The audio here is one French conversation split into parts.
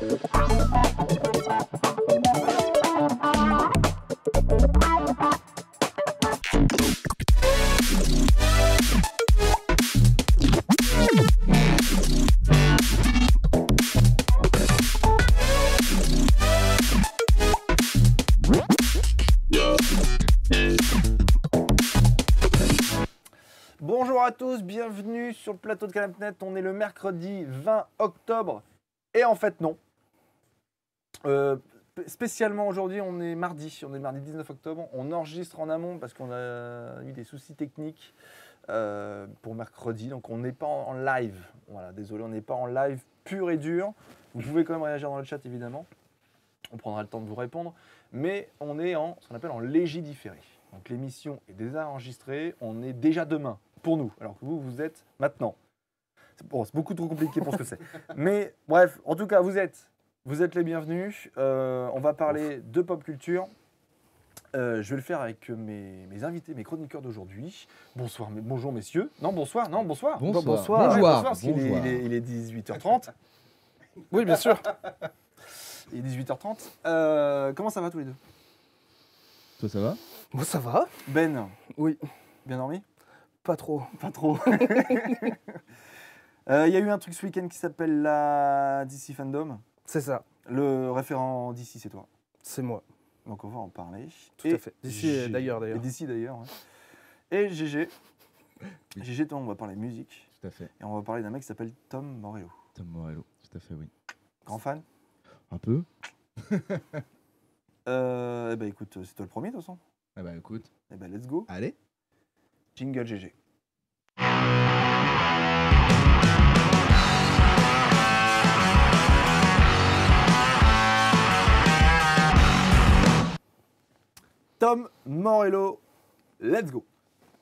Bonjour à tous, bienvenue sur le plateau de Canapnet. On est le mercredi 20 octobre et en fait non. Spécialement aujourd'hui, on est mardi 19 octobre. On enregistre en amont parce qu'on a eu des soucis techniques pour mercredi, donc on n'est pas en live. Voilà, désolé, on n'est pas en live pur et dur. Vous pouvez quand même réagir dans le chat évidemment. On prendra le temps de vous répondre, mais on est en ce qu'on appelle en légidiféré. Donc l'émission est déjà enregistrée, on est déjà demain pour nous, alors que vous êtes maintenant. Bon, c'est beaucoup trop compliqué pour ce que c'est. Mais bref, en tout cas, vous êtes les bienvenus. On va parler de pop culture. Je vais le faire avec mes invités, mes chroniqueurs d'aujourd'hui. Bonjour messieurs. Non, bonsoir. Bonsoir. Bonsoir, parce qu'il il est 18h30. Oui, bien sûr. Il est 18h30. Comment ça va tous les deux? Toi, ça va? Moi, ça va. Ben. Oui. Bien dormi? Pas trop. Pas trop. Il y a eu un truc ce week-end qui s'appelle la DC Fandom. C'est ça. Le référent DC, c'est toi. C'est moi. Donc on va en parler. Tout à fait. DC d'ailleurs. Et DC d'ailleurs. Ouais. Et GG. GG, toi, on va parler musique. Tout à fait. Et on va parler d'un mec qui s'appelle Tom Morello. Tom Morello, tout à fait, oui. Grand fan? Un peu. Eh ben écoute, c'est toi le premier de toute façon. Eh ben écoute. Eh ben let's go. Allez. Jingle GG. Tom Morello, let's go.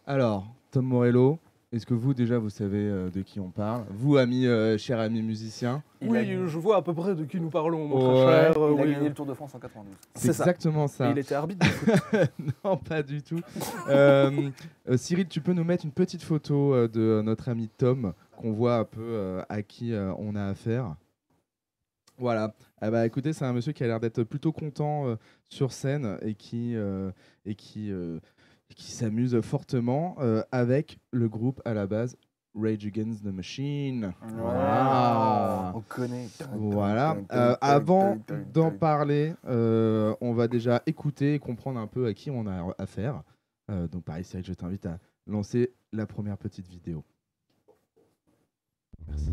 Alors, Tom Morello, est-ce que vous déjà vous savez de qui on parle? Vous, cher ami musicien? Oui, je vois à peu près de qui nous parlons, mon Ouais. très cher. Il a Oui. gagné le Tour de France en 92. C'est exactement ça. Et il était arbitre de foot. Non, pas du tout. Cyril, tu peux nous mettre une petite photo de notre ami Tom, qu'on voit un peu à qui on a affaire. Voilà. Ah bah, écoutez, c'est un monsieur qui a l'air d'être plutôt content sur scène et qui s'amuse fortement avec le groupe à la base Rage Against the Machine. Voilà. On connaît. Voilà. Avant d'en parler, on va déjà écouter et comprendre un peu à qui on a affaire. Donc pareil, Cyril, je t'invite à lancer la première petite vidéo. Merci.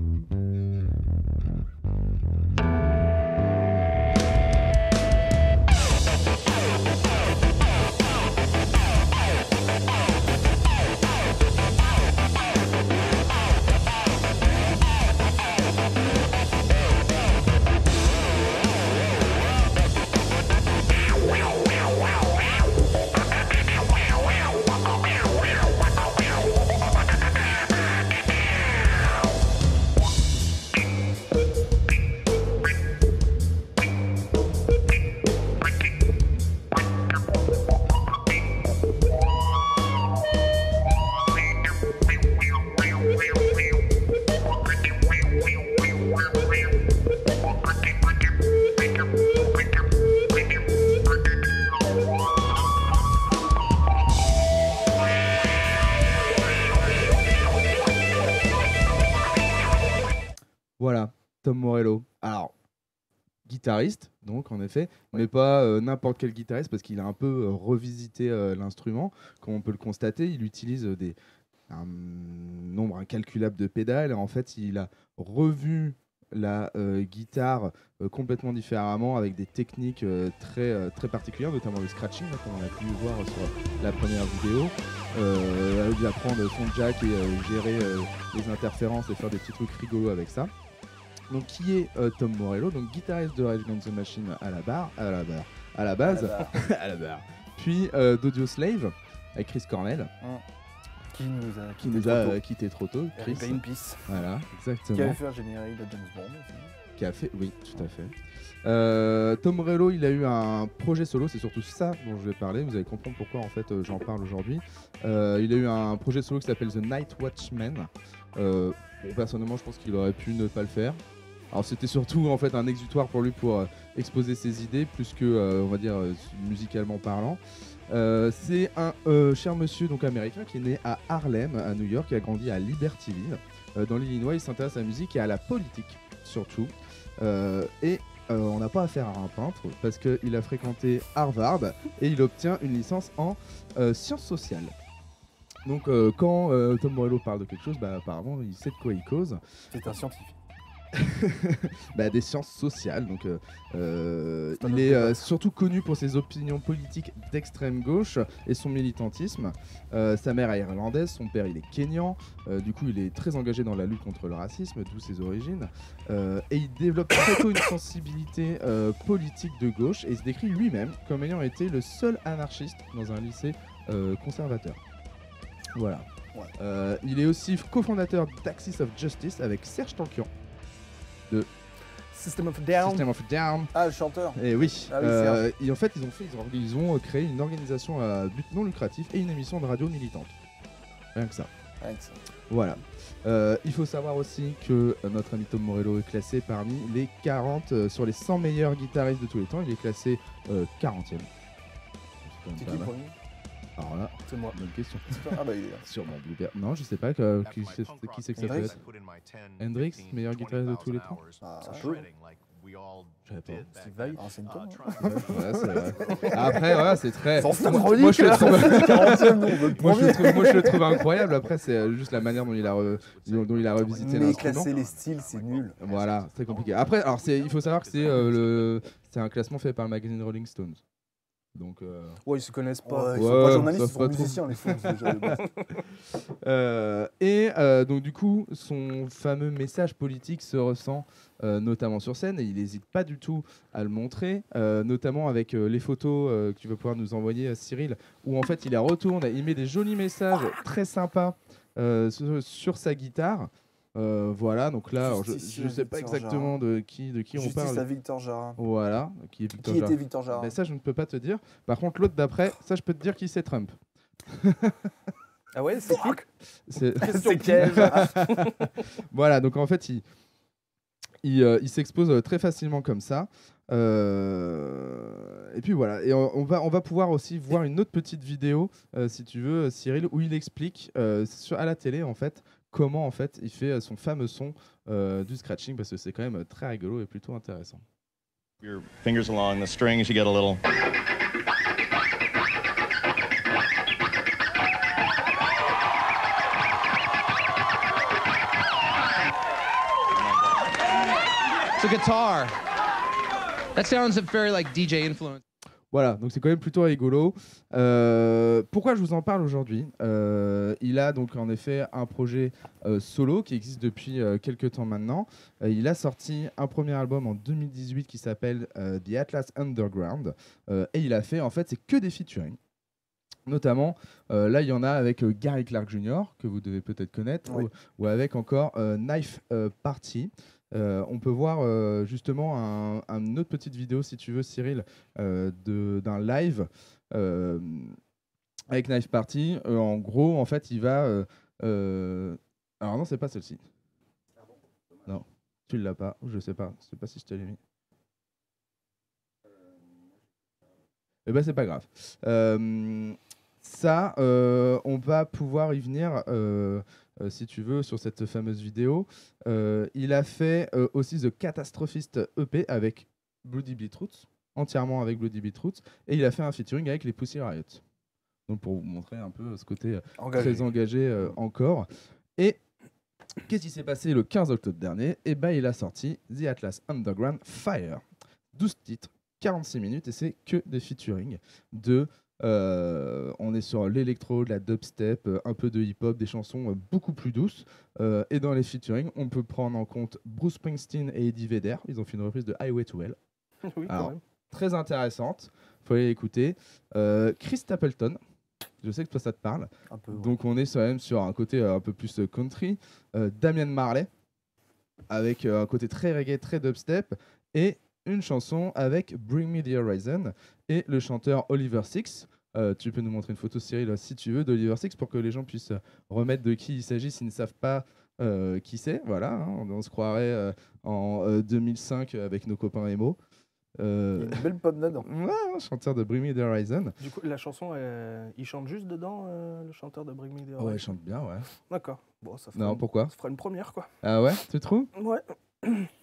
Voilà, Tom Morello. Alors, guitariste, donc en effet, mais pas n'importe quel guitariste parce qu'il a un peu revisité l'instrument. Comme on peut le constater, il utilise un nombre incalculable de pédales. En fait, il a revu la guitare complètement différemment avec des techniques très particulières, notamment le scratching, là, comme on a pu voir sur la première vidéo. Il apprendre son jack et gérer les interférences et faire des petits trucs rigolos avec ça. Donc qui est Tom Morello, donc guitariste de Rage Against the Machine à la base, puis d'Audioslave avec Chris Cornell, Qui nous a quitté trop tôt. Chris. Rip in peace. Voilà, exactement. Qui avait fait un générique de James Bond aussi. Qui a fait, oui, tout à fait. Tom Morello, il a eu un projet solo, c'est surtout ça dont je vais parler. Vous allez comprendre pourquoi en fait j'en parle aujourd'hui. Il a eu un projet solo qui s'appelle The Night Watchman. Bon, personnellement, je pense qu'il aurait pu ne pas le faire. Alors c'était surtout en fait un exutoire pour lui pour exposer ses idées plus que on va dire musicalement parlant. C'est un cher monsieur donc américain qui est né à Harlem, à New York, qui a grandi à Libertyville. Dans l'Illinois, il s'intéresse à la musique et à la politique surtout. On n'a pas affaire à un peintre parce qu'il a fréquenté Harvard et il obtient une licence en sciences sociales. Donc quand Tom Morello parle de quelque chose, apparemment il sait de quoi il cause. C'est un scientifique. Des sciences sociales. Donc, il est surtout connu pour ses opinions politiques d'extrême gauche et son militantisme. Sa mère est irlandaise, son père il est kényan. Du coup, il est très engagé dans la lutte contre le racisme, d'où ses origines. Et il développe très tôt une sensibilité politique de gauche et il se décrit lui-même comme ayant été le seul anarchiste dans un lycée conservateur. Voilà. Ouais. Il est aussi cofondateur d'Axis of Justice avec Serge Tankian. System of a Down. System of a Down. Ah, le chanteur. Et oui. Ah oui, Serge. Et en fait, ils ont créé une organisation à but non lucratif et une émission de radio militante. Rien que ça. Rien que ça. Voilà. Il faut savoir aussi que notre ami Tom Morello est classé parmi les 40 sur les 100 meilleurs guitaristes de tous les temps. Il est classé 40e. C'est qui le premier? Alors là, C'est moi. bonne question. Ah bah il est là. Sur mon Blueberry. Non, je sais pas qui c'est que ça peut Hendrix. être. Hendrix, meilleur guitariste de tous les temps. Ah, Ça ouais. peut. Je savais pas. Steve Vai. Renseigne-toi. Ouais, c'est vrai. Après, voilà, c'est très. Sans sa Moi, chronique, je le là. trouve. 40e, non, on veut le Moi je, premier. le trouve incroyable. Après, c'est juste la manière dont il a revisité Mais l'instrument. classer les styles, c'est nul. Voilà, c'est très compliqué. Après, alors il faut savoir que c'est un classement fait par le magazine Rolling Stones. Donc, Ouais, ils se connaissent pas. Ouais, ils sont Ouais, pas journalistes, ça ils sont pas trop. musiciens, les Stones, déjà, de base. donc du coup, son fameux message politique se ressent notamment sur scène et il n'hésite pas du tout à le montrer, notamment avec les photos que tu vas pouvoir nous envoyer, Cyril, où en fait il les retourne, il met des jolis messages très sympas sur sa guitare. Voilà, donc là, alors, je Justice ne sais pas Victor exactement de qui on Justice parle. à Victor Jara. Voilà, qui est Victor Qui Jara. était Victor Jara? Ben, ça, je ne peux pas te dire. Par contre, l'autre d'après, ça, je peux te dire qui c'est Trump. Ah ouais, c'est qui? C'est- C'est piège. Voilà, donc en fait, il s'expose très facilement comme ça. Et puis voilà, et on va pouvoir aussi voir une autre petite vidéo, si tu veux, Cyril, où il explique à la télé, en fait, comment en fait il fait son fameux son du scratching, parce que c'est quand même très rigolo et plutôt intéressant. Your fingers along the strings, you get a little. It's a guitar. That sounds very like DJ influence. Voilà, donc c'est quand même plutôt rigolo. Pourquoi je vous en parle aujourd'hui? Il a donc en effet un projet solo qui existe depuis quelques temps maintenant. Il a sorti un premier album en 2018 qui s'appelle The Atlas Underground. Et il a fait, en fait, c'est que des featuring. Notamment, là, il y en a avec Gary Clark Jr., que vous devez peut-être connaître, Oui. ou avec encore Knife Party. On peut voir justement une autre petite vidéo, si tu veux, Cyril, d'un live avec Knife Party. En gros, en fait, il va... Alors non, c'est pas celle-ci. Non, tu l'as pas. Je sais pas. Je sais pas si je te l'ai mis. Eh ben, c'est pas grave. Ça, on va pouvoir y venir, si tu veux, sur cette fameuse vidéo. Il a fait aussi The Catastrophist EP avec Bloody Beetroots, entièrement avec Bloody Beetroots, et il a fait un featuring avec les Pussy Riot. Donc pour vous montrer un peu ce côté très engagé encore. Et qu'est-ce qui s'est passé le 15 octobre dernier? Eh ben, il a sorti The Atlas Underground Fire. 12 titres, 46 minutes, et c'est que des featuring de... on est sur l'électro, de la dubstep, un peu de hip-hop, des chansons beaucoup plus douces. Et dans les featuring, on peut prendre en compte Bruce Springsteen et Eddie Vedder. Ils ont fait une reprise de Highway to Hell. Oui, Alors, quand même. très intéressante. Faut aller l'écouter. Chris Stapleton. Je sais que toi ça te parle. Un peu. Ouais. Donc on est quand même sur un côté un peu plus country. Damian Marley avec un côté très reggae, très dubstep, et une chanson avec Bring Me the Horizon et le chanteur Oliver Six. Tu peux nous montrer une photo, Cyril, si tu veux, d'Oliver Six pour que les gens puissent remettre de qui il s'agit s'ils ne savent pas Qui sait, voilà, hein, on se croirait en 2005 avec nos copains emo. Il y a une belle pop dedans. Ouais, un chanteur de Bring Me the Horizon. Du coup, la chanson, il chante juste dedans, le chanteur de Bring Me the Horizon. Ouais, il chante bien, ouais. D'accord. Bon, ça fera, Non, pourquoi? ça fera une première, quoi. Ah ouais, tu trouves? Ouais.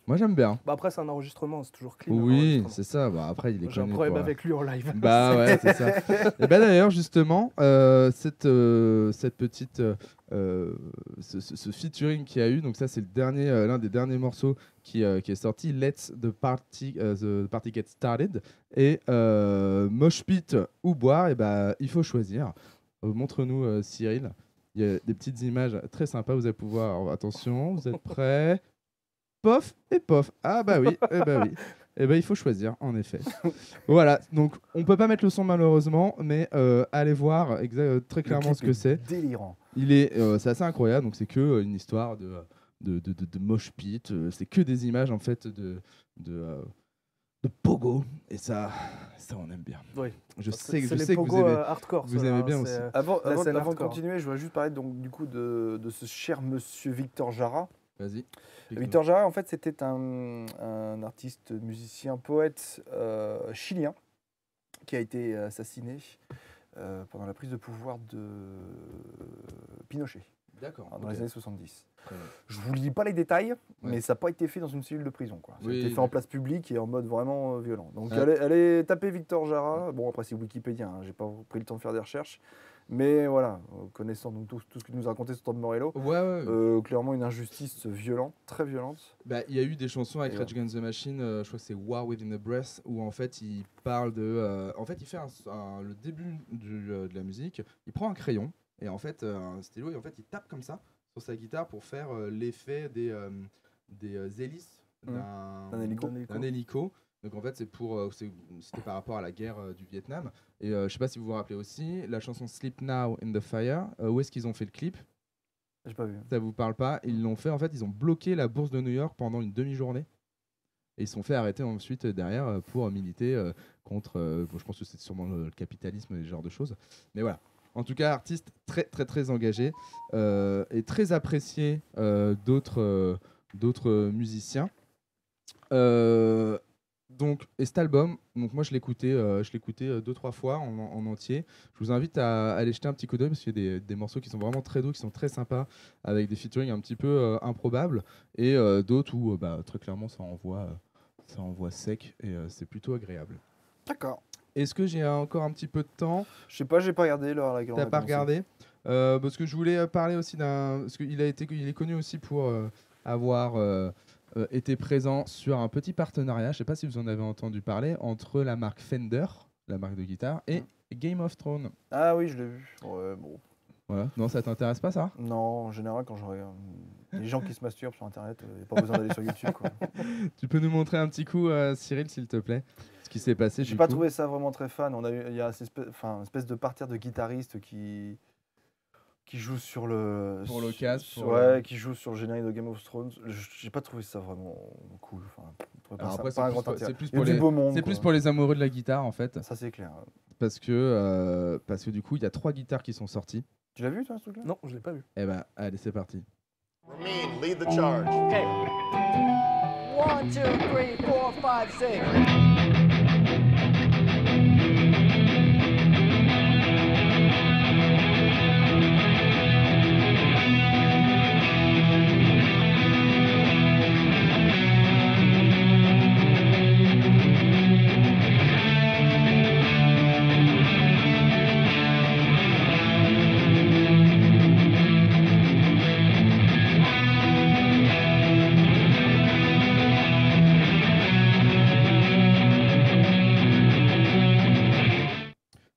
Moi, j'aime bien. Bah après, c'est un enregistrement, c'est toujours clean. un Oui, enregistrement. c'est ça. Bah, après, il est J'ai un connu problème pour, avec lui en live. Bah ouais, c'est ça. Et bah d'ailleurs, justement, cette petite, ce featuring qu'il y a eu, donc ça c'est le dernier, l'un des derniers morceaux qui est sorti, the party Get Started, et Mosh Pit ou boire, et bah il faut choisir. Montre-nous Cyril. Il y a des petites images très sympas, vous allez pouvoir. Alors, attention, vous êtes prêts? Pof et pof. Ah bah oui, eh bah oui. Eh ben, il faut choisir, en effet. Voilà, donc on peut pas mettre le son malheureusement, mais allez voir très clairement ce que c'est. Délirant. C'est assez incroyable, donc c'est que une histoire de mosh pit, c'est que des images en fait de pogo, et ça on aime bien. Oui. Je C'est sais les que pogo vous aimez. hardcore. vous ça, aimez hein, bien c'est, aussi. Avant la scène de hardcore. continuer, je voudrais juste parler donc, du coup de ce cher monsieur Victor Jara. Vas-y. Victor Jara, en fait, c'était un artiste, musicien, poète chilien qui a été assassiné pendant la prise de pouvoir de Pinochet D'accord. dans les années 70. Très bien. Je ne vous lis pas les détails, mais ça n'a pas été fait dans une cellule de prison. Quoi. Ça a Oui, été fait en place publique et en mode vraiment violent. Donc Ouais. allez taper Victor Jara. Bon, après c'est Wikipédia, hein, j'ai pas pris le temps de faire des recherches. Mais voilà, connaissant donc tout ce qu'il nous a raconté sur Tom Morello, Ouais. clairement une injustice violente, très violente. Bah, il y a eu des chansons avec Et Rage Against the Machine, je crois que c'est War Within a Breath, où en fait il parle de. En fait, il fait le début de la musique, il prend un crayon et en fait un stylo et en fait il tape comme ça sur sa guitare pour faire l'effet des hélices D'un hélico. d'un hélico. Donc en fait c'était par rapport à la guerre du Vietnam. Et je sais pas si vous vous rappelez aussi la chanson Sleep Now in the Fire. Où est-ce qu'ils ont fait le clip? J'ai pas vu. Ça vous parle pas? Ils l'ont fait, en fait, ils ont bloqué la bourse de New York pendant une demi-journée. Et ils se sont fait arrêter ensuite derrière pour militer contre. Bon, je pense que c'est sûrement le capitalisme et ce genre de choses. Mais voilà. En tout cas, artiste très très très engagé et très apprécié d'autres musiciens. Donc, et cet album, donc moi je l'écoutais 2-3 fois en entier. Je vous invite à aller jeter un petit coup d'œil parce qu'il y a des morceaux qui sont vraiment très doux, qui sont très sympas, avec des featuring un petit peu improbables, et d'autres où très clairement ça envoie sec, et c'est plutôt agréable. D'accord. Est-ce que j'ai encore un petit peu de temps? Je sais pas, j'ai pas regardé l'heure à laquelle on T'as a pas commencé. regardé? Parce que je voulais parler aussi parce qu'il est connu aussi pour avoir été présent sur un petit partenariat, je sais pas si vous en avez entendu parler, entre la marque Fender, la marque de guitare, et Game of Thrones. Ah oui, je l'ai vu. Ouais, bon. Voilà. Non, ça t'intéresse pas, ça? Non, en général, quand je regarde les gens qui se masturbent sur Internet, il n'y a pas besoin d'aller sur YouTube. Quoi. Tu peux nous montrer un petit coup, Cyril, s'il te plaît, ce qui s'est passé? J'ai pas trouvé ça vraiment très fan. Il y a une espèce de parterre de guitaristes qui joue sur le Pour le casque, qui joue sur le générique de Game of Thrones. J'ai pas trouvé ça vraiment cool. Alors après, pas un grand intérêt. c'est plus Il y a pour du beau monde. c'est quoi. plus pour les amoureux de la guitare, en fait, Ça c'est clair. parce que du coup, il y a 3 guitares qui sont sorties. Tu l'as vu toi ce truc-là? Non, je l'ai pas vu. Eh ben, allez, c'est parti. Ramin, lead the charge. 1, 2, 3, 4, 5, 6.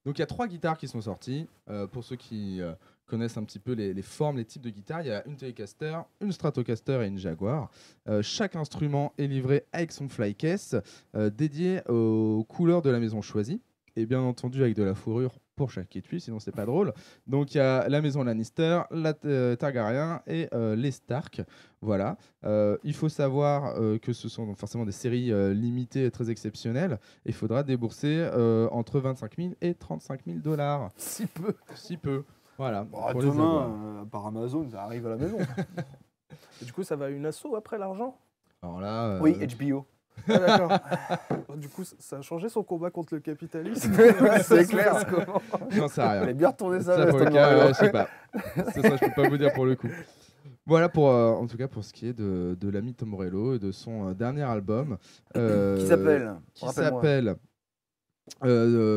Donc il y a 3 guitares qui sont sorties. Pour ceux qui connaissent un petit peu les formes, les types de guitares, il y a une Telecaster, une Stratocaster et une Jaguar. Chaque instrument est livré avec son flycase dédié aux couleurs de la maison choisie, et bien entendu avec de la fourrure pour chaque étui, sinon c'est pas drôle. Donc il y a la maison Lannister, la Targaryen et les Stark. Voilà. Il faut savoir que ce sont donc forcément des séries limitées très exceptionnelles. Il faudra débourser entre 25 000 et 35 000 $. Si peu. Si peu. Voilà. Bah, pour les avoir. demain, par Amazon, ça arrive à la maison. Et du coup, ça va à une asso après l'argent? Alors là, Oui, HBO. Ah, d'accord. Du coup, ça a changé son combat contre le capitalisme. C'est clair. j'en sais rien. Elle est bien retourné ça. Ça, mais pour c'est le cas, normal. je sais pas. Ça, je peux pas vous dire pour le coup. Voilà pour, en tout cas pour ce qui est de l'ami Tom Morello et de son dernier album. Qui s'appelle Qui Rappelle-moi. s'appelle,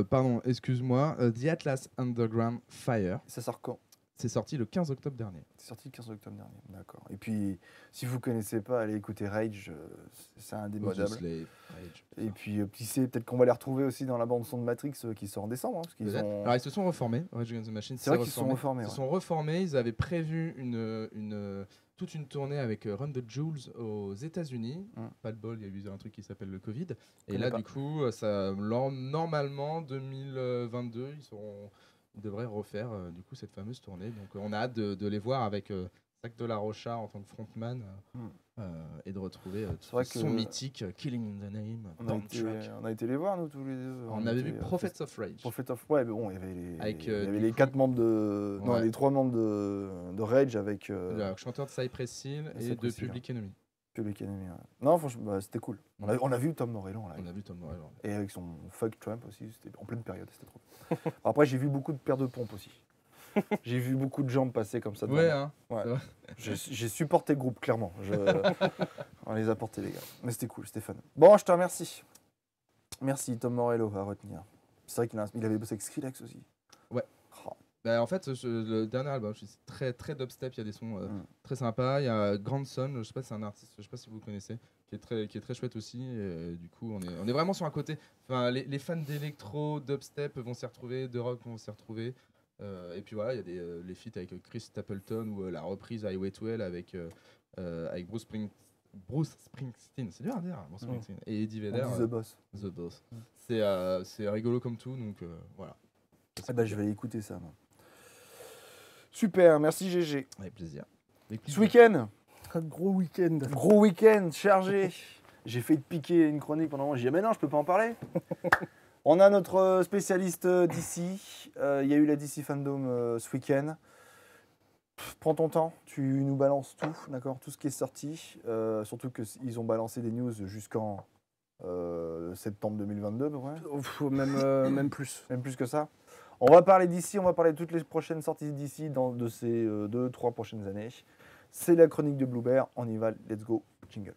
pardon, excuse-moi, The Atlas Underground Fire. Ça sort quand? C'est sorti le 15 octobre dernier. C'est sorti le 15 octobre dernier. D'accord. Et puis, si vous ne connaissez pas, allez écouter Rage. C'est indémodable. Slave, Rage. Et puis, qui sait, peut-être qu'on va les retrouver aussi dans la bande-son de Matrix qui sort en décembre. Hein, parce qu'ils Peut-être. ont... Alors ils se sont reformés, Rage Against the Machine. C'est vrai qu'ils se sont reformés. Ils se sont reformés. Ils avaient prévu toute une tournée avec Run the Jewels aux États-Unis. Pas de bol, il y a eu un truc qui s'appelle le Covid. Et là, du coup, normalement 2022, ils devraient refaire du coup cette fameuse tournée. Donc on a hâte de les voir avec Zach de la Rocha en tant que frontman et de retrouver vrai son que- mythique Killing in the Name. On a été les voir, nous, tous les deux. On avait vu était, Prophets of Rage. Prophet of... Ouais, mais bon, il y avait les, Avec, il y avait du les coup- 4 membres de... Non, Ouais. les 3 membres de Rage avec Le chanteur de Cypress Hill et de Cypress Hill, Public Enemy. Public Enemy. Ouais. Non, franchement, bah, c'était cool. On a vu Tom Morello en live. On a vu Tom Morello. Et avec son Fuck Trump aussi, c'était en pleine période, c'était trop bien. Après, j'ai vu beaucoup de paires de pompes aussi. J'ai vu beaucoup de jambes passer comme ça. devant Ouais, moi. hein. Ouais. C'est vrai. J'ai supporté le groupe, clairement. On les a portés, les gars. Mais c'était cool, c'était fun. Bon, je te remercie. Merci, Tom Morello, à retenir. C'est vrai qu'il avait bossé avec Skrillex aussi. Ouais. Oh. Bah, en fait, le dernier album, c'est très dubstep. Il y a des sons très sympas. Il y a Grandson, je sais pas si c'est un artiste, je sais pas si vous connaissez, qui est très chouette aussi. Et, du coup, on est vraiment sur un côté. Enfin, les fans d'électro, dubstep vont s'y retrouver, de rock vont s'y retrouver. Et puis voilà, il y a les feats avec Chris Stapleton ou la reprise Highway to Hell avec Bruce Springsteen. C'est dur à dire, Bruce Springsteen. Et Eddie Vedder. On dit The Boss. The Boss. C'est rigolo comme tout, donc voilà. Eh ben, je vais écouter ça, moi. Super, merci GG. Avec plaisir. Ce week-end, Un gros week-end. gros week-end chargé. J'ai failli te piquer une chronique pendant un moment. J'ai dit, mais non, je peux pas en parler. On a notre spécialiste d'ici. Il y a eu la DC Fandom ce week-end. Prends ton temps, tu nous balances tout, d'accord, tout ce qui est sorti. Surtout qu'ils ont balancé des news jusqu'en septembre 2022, à peu près. Même plus. Même plus que ça. On va parler d'ici, on va parler de toutes les prochaines sorties d'ici de ces 2-3 prochaines années. C'est la chronique de Blue Bear. On y va, let's go, jingle.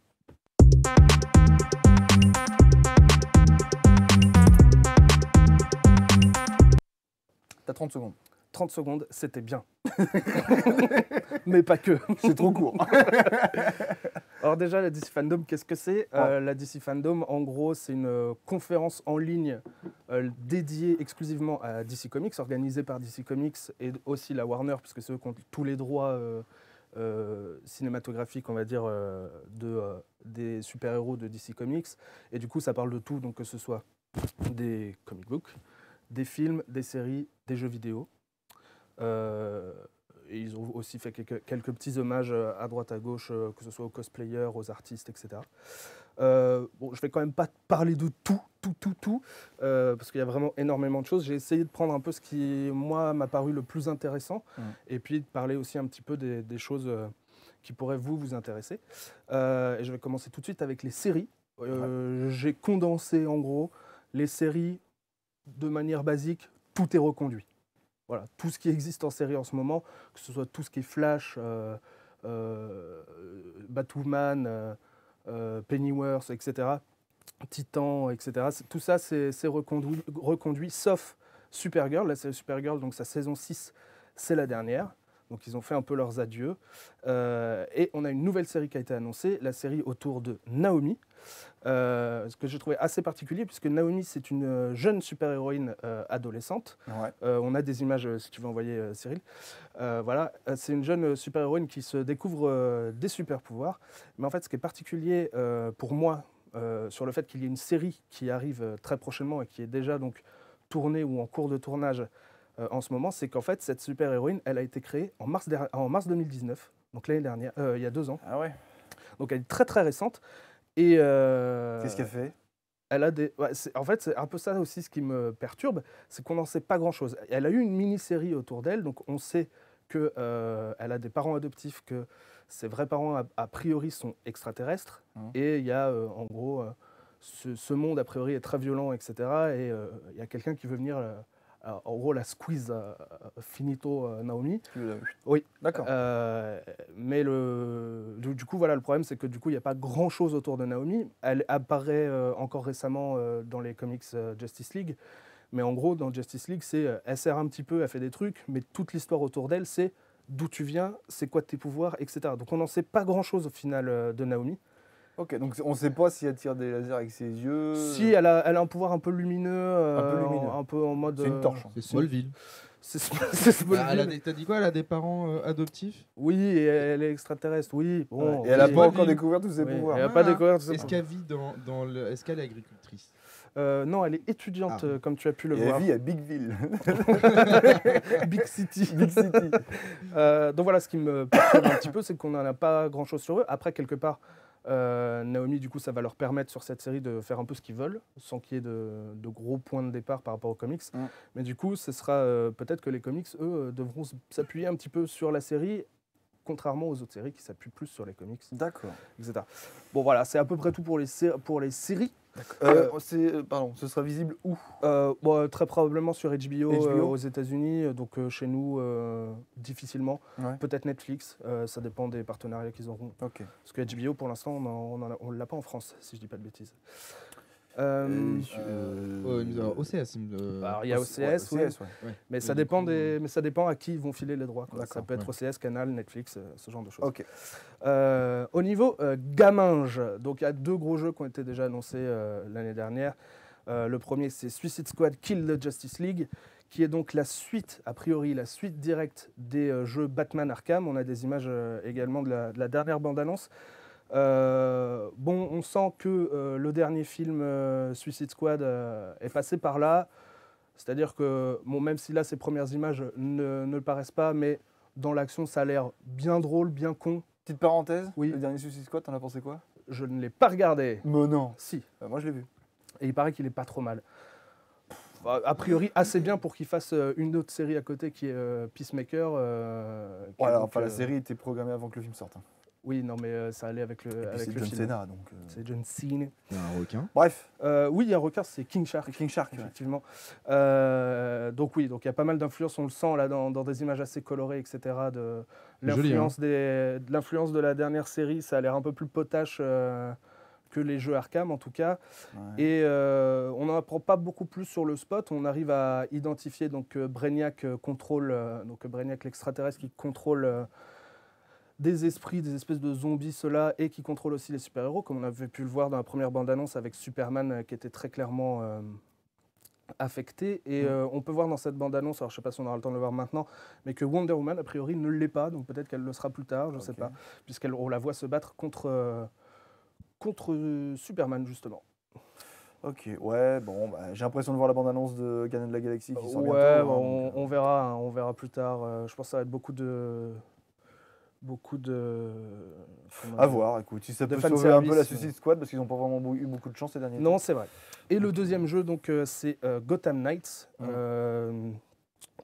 T'as 30 secondes. 30 secondes, c'était bien. Mais pas que. C'est trop court. Alors déjà, la DC Fandom, qu'est-ce que c'est? La DC Fandom, en gros, c'est une conférence en ligne dédiée exclusivement à DC Comics, organisée par DC Comics et aussi la Warner, puisque c'est eux qui ont tous les droits cinématographiques, on va dire, des super-héros de DC Comics. Et du coup, ça parle de tout, donc que ce soit des comic books, des films, des séries, des jeux vidéo. Et ils ont aussi fait quelques petits hommages à droite à gauche, que ce soit aux cosplayers, aux artistes, etc. Bon, je vais quand même pas parler de tout, parce qu'il y a vraiment énormément de choses. J'ai essayé de prendre un peu ce qui, moi, m'a paru le plus intéressant, et puis de parler aussi un petit peu des choses qui pourraient vous intéresser. Et je vais commencer tout de suite avec les séries. J'ai condensé, en gros, les séries de manière basique, tout est reconduit. Voilà, tout ce qui existe en série en ce moment, que ce soit tout ce qui est Flash, Batwoman, Pennyworth, etc., Titan, etc. Tout ça, c'est reconduit, sauf Supergirl. La série Supergirl, donc sa saison 6, c'est la dernière. Donc ils ont fait un peu leurs adieux. Et on a une nouvelle série qui a été annoncée, la série autour de Naomi. Ce que j'ai trouvé assez particulier, puisque Naomi, c'est une jeune super-héroïne adolescente. Ouais. On a des images, si tu veux envoyer, Cyril. Voilà, c'est une jeune super-héroïne qui se découvre des super-pouvoirs. Mais en fait, ce qui est particulier pour moi, sur le fait qu'il y ait une série qui arrive très prochainement et qui est déjà donc tournée ou en cours de tournage en ce moment, c'est qu'en fait, cette super-héroïne, elle a été créée en mars 2019, donc l'année dernière, il y a 2 ans. Ah ouais. Donc elle est très très récente. Et Qu'est-ce qu'elle fait? elle a des... en fait, c'est un peu ça aussi ce qui me perturbe, c'est qu'on n'en sait pas grand-chose. Elle a eu une mini-série autour d'elle, donc on sait qu'elle a des parents adoptifs, que ses vrais parents, a priori, sont extraterrestres. Et il y a, en gros, ce monde, a priori, est très violent, etc. Et il y a quelqu'un qui veut venir, en gros, la squeeze finito Naomi. Tu l'as vu. Oui. D'accord. Mais du coup, voilà, le problème, c'est que du coup, il n'y a pas grand-chose autour de Naomi. Elle apparaît encore récemment dans les comics Justice League. Mais en gros, dans Justice League, elle sert un petit peu, elle fait des trucs, mais toute l'histoire autour d'elle, c'est d'où tu viens, c'est quoi tes pouvoirs, etc. Donc on n'en sait pas grand-chose au final de Naomi. Ok, donc on ne sait pas si elle tire des lasers avec ses yeux. Si, elle a un pouvoir un peu lumineux, un peu en mode... C'est une torche. C'est Smallville. C'est Smallville. T'as dit quoi? Elle a des parents adoptifs? Oui, et elle est extraterrestre, oui. Bon, Et elle n'a oui. pas encore découvert tous ses Oui, pouvoirs. elle n'a pas découvert tous ses Est-ce qu'elle vit dans le... Est-ce qu'elle est agricultrice? non, elle est étudiante, comme tu as pu le Et elle voir. vit à Bigville. Big City. Big City. Donc voilà, ce qui me perturbe un petit peu, c'est qu'on n'en a pas grand-chose sur eux. Après, quelque part, Naomi, du coup, ça va leur permettre sur cette série de faire un peu ce qu'ils veulent, sans qu'il y ait de gros points de départ par rapport aux comics. Mais du coup, ce sera peut-être que les comics, eux, devront s'appuyer un petit peu sur la série, contrairement aux autres séries qui s'appuient plus sur les comics, D'accord. etc. Bon voilà, c'est à peu près tout pour les séries. Pardon, ce sera visible où? Très probablement sur HBO, HBO aux États-Unis, donc chez nous, difficilement. Ouais. Peut-être Netflix, ça dépend des partenariats qu'ils auront. Ok. Parce que HBO, pour l'instant, on ne l'a pas en France, si je ne dis pas de bêtises. OCS. Alors, il y a OCS, oui. ouais. Ouais. Mais ça dépend à qui ils vont filer les droits, quoi. Ça D'accord, peut être OCS, Canal, Netflix, ce genre de choses. Ok. Au niveau gaminge, donc il y a 2 gros jeux qui ont été déjà annoncés l'année dernière. Le premier, c'est Suicide Squad Kill the Justice League, qui est donc la suite, a priori, la suite directe des jeux Batman Arkham. On a des images également de la dernière bande-annonce. On sent que le dernier film Suicide Squad est passé par là. C'est-à-dire que, même si là, ces premières images ne le paraissent pas, mais dans l'action, ça a l'air bien drôle, bien con. Petite parenthèse, Oui. le dernier Suicide Squad, t'en as pensé quoi? Je ne l'ai pas regardé. Mais non. Si. Moi, je l'ai vu. Et il paraît qu'il est pas trop mal. A priori, assez bien pour qu'il fasse une autre série à côté qui est Peacemaker. La série était programmée avant que le film sorte. Hein. Oui, non, mais ça allait avec le, Et puis avec c'est le John film. Cena, donc. C'est John Cena. Il y a un requin. Bref. Oui, il y a un requin, c'est King Shark. King Shark, ouais. Effectivement. Donc il y a pas mal d'influence, on le sent là dans des images assez colorées, etc. De l'influence de l'influence de la dernière série, ça a l'air un peu plus potache que les jeux Arkham en tout cas. Ouais. Et on n'en apprend pas beaucoup plus sur le spot. On arrive à identifier donc Brainiac contrôle, donc Brainiac l'extraterrestre qui contrôle des esprits, des espèces de zombies, ceux-là, et qui contrôlent aussi les super-héros, comme on avait pu le voir dans la première bande-annonce avec Superman qui était très clairement affecté. Et on peut voir dans cette bande-annonce, alors je ne sais pas si on aura le temps de le voir maintenant, mais que Wonder Woman, a priori, ne l'est pas, donc peut-être qu'elle le sera plus tard, je ne sais pas, puisqu'on la voit se battre contre Superman, justement. Ok, ouais, j'ai l'impression de voir la bande-annonce de Gardiens de la Galaxie qui sort Ouais, bientôt. hein, on verra, hein, on verra plus tard. Je pense que ça va être beaucoup de... À voir, écoute, si ça de peut sauver un fanservice, peu la Suicide Squad, parce qu'ils n'ont pas vraiment eu beaucoup de chance ces derniers temps. Non, c'est vrai. Et le deuxième jeu, donc, c'est Gotham Knights, où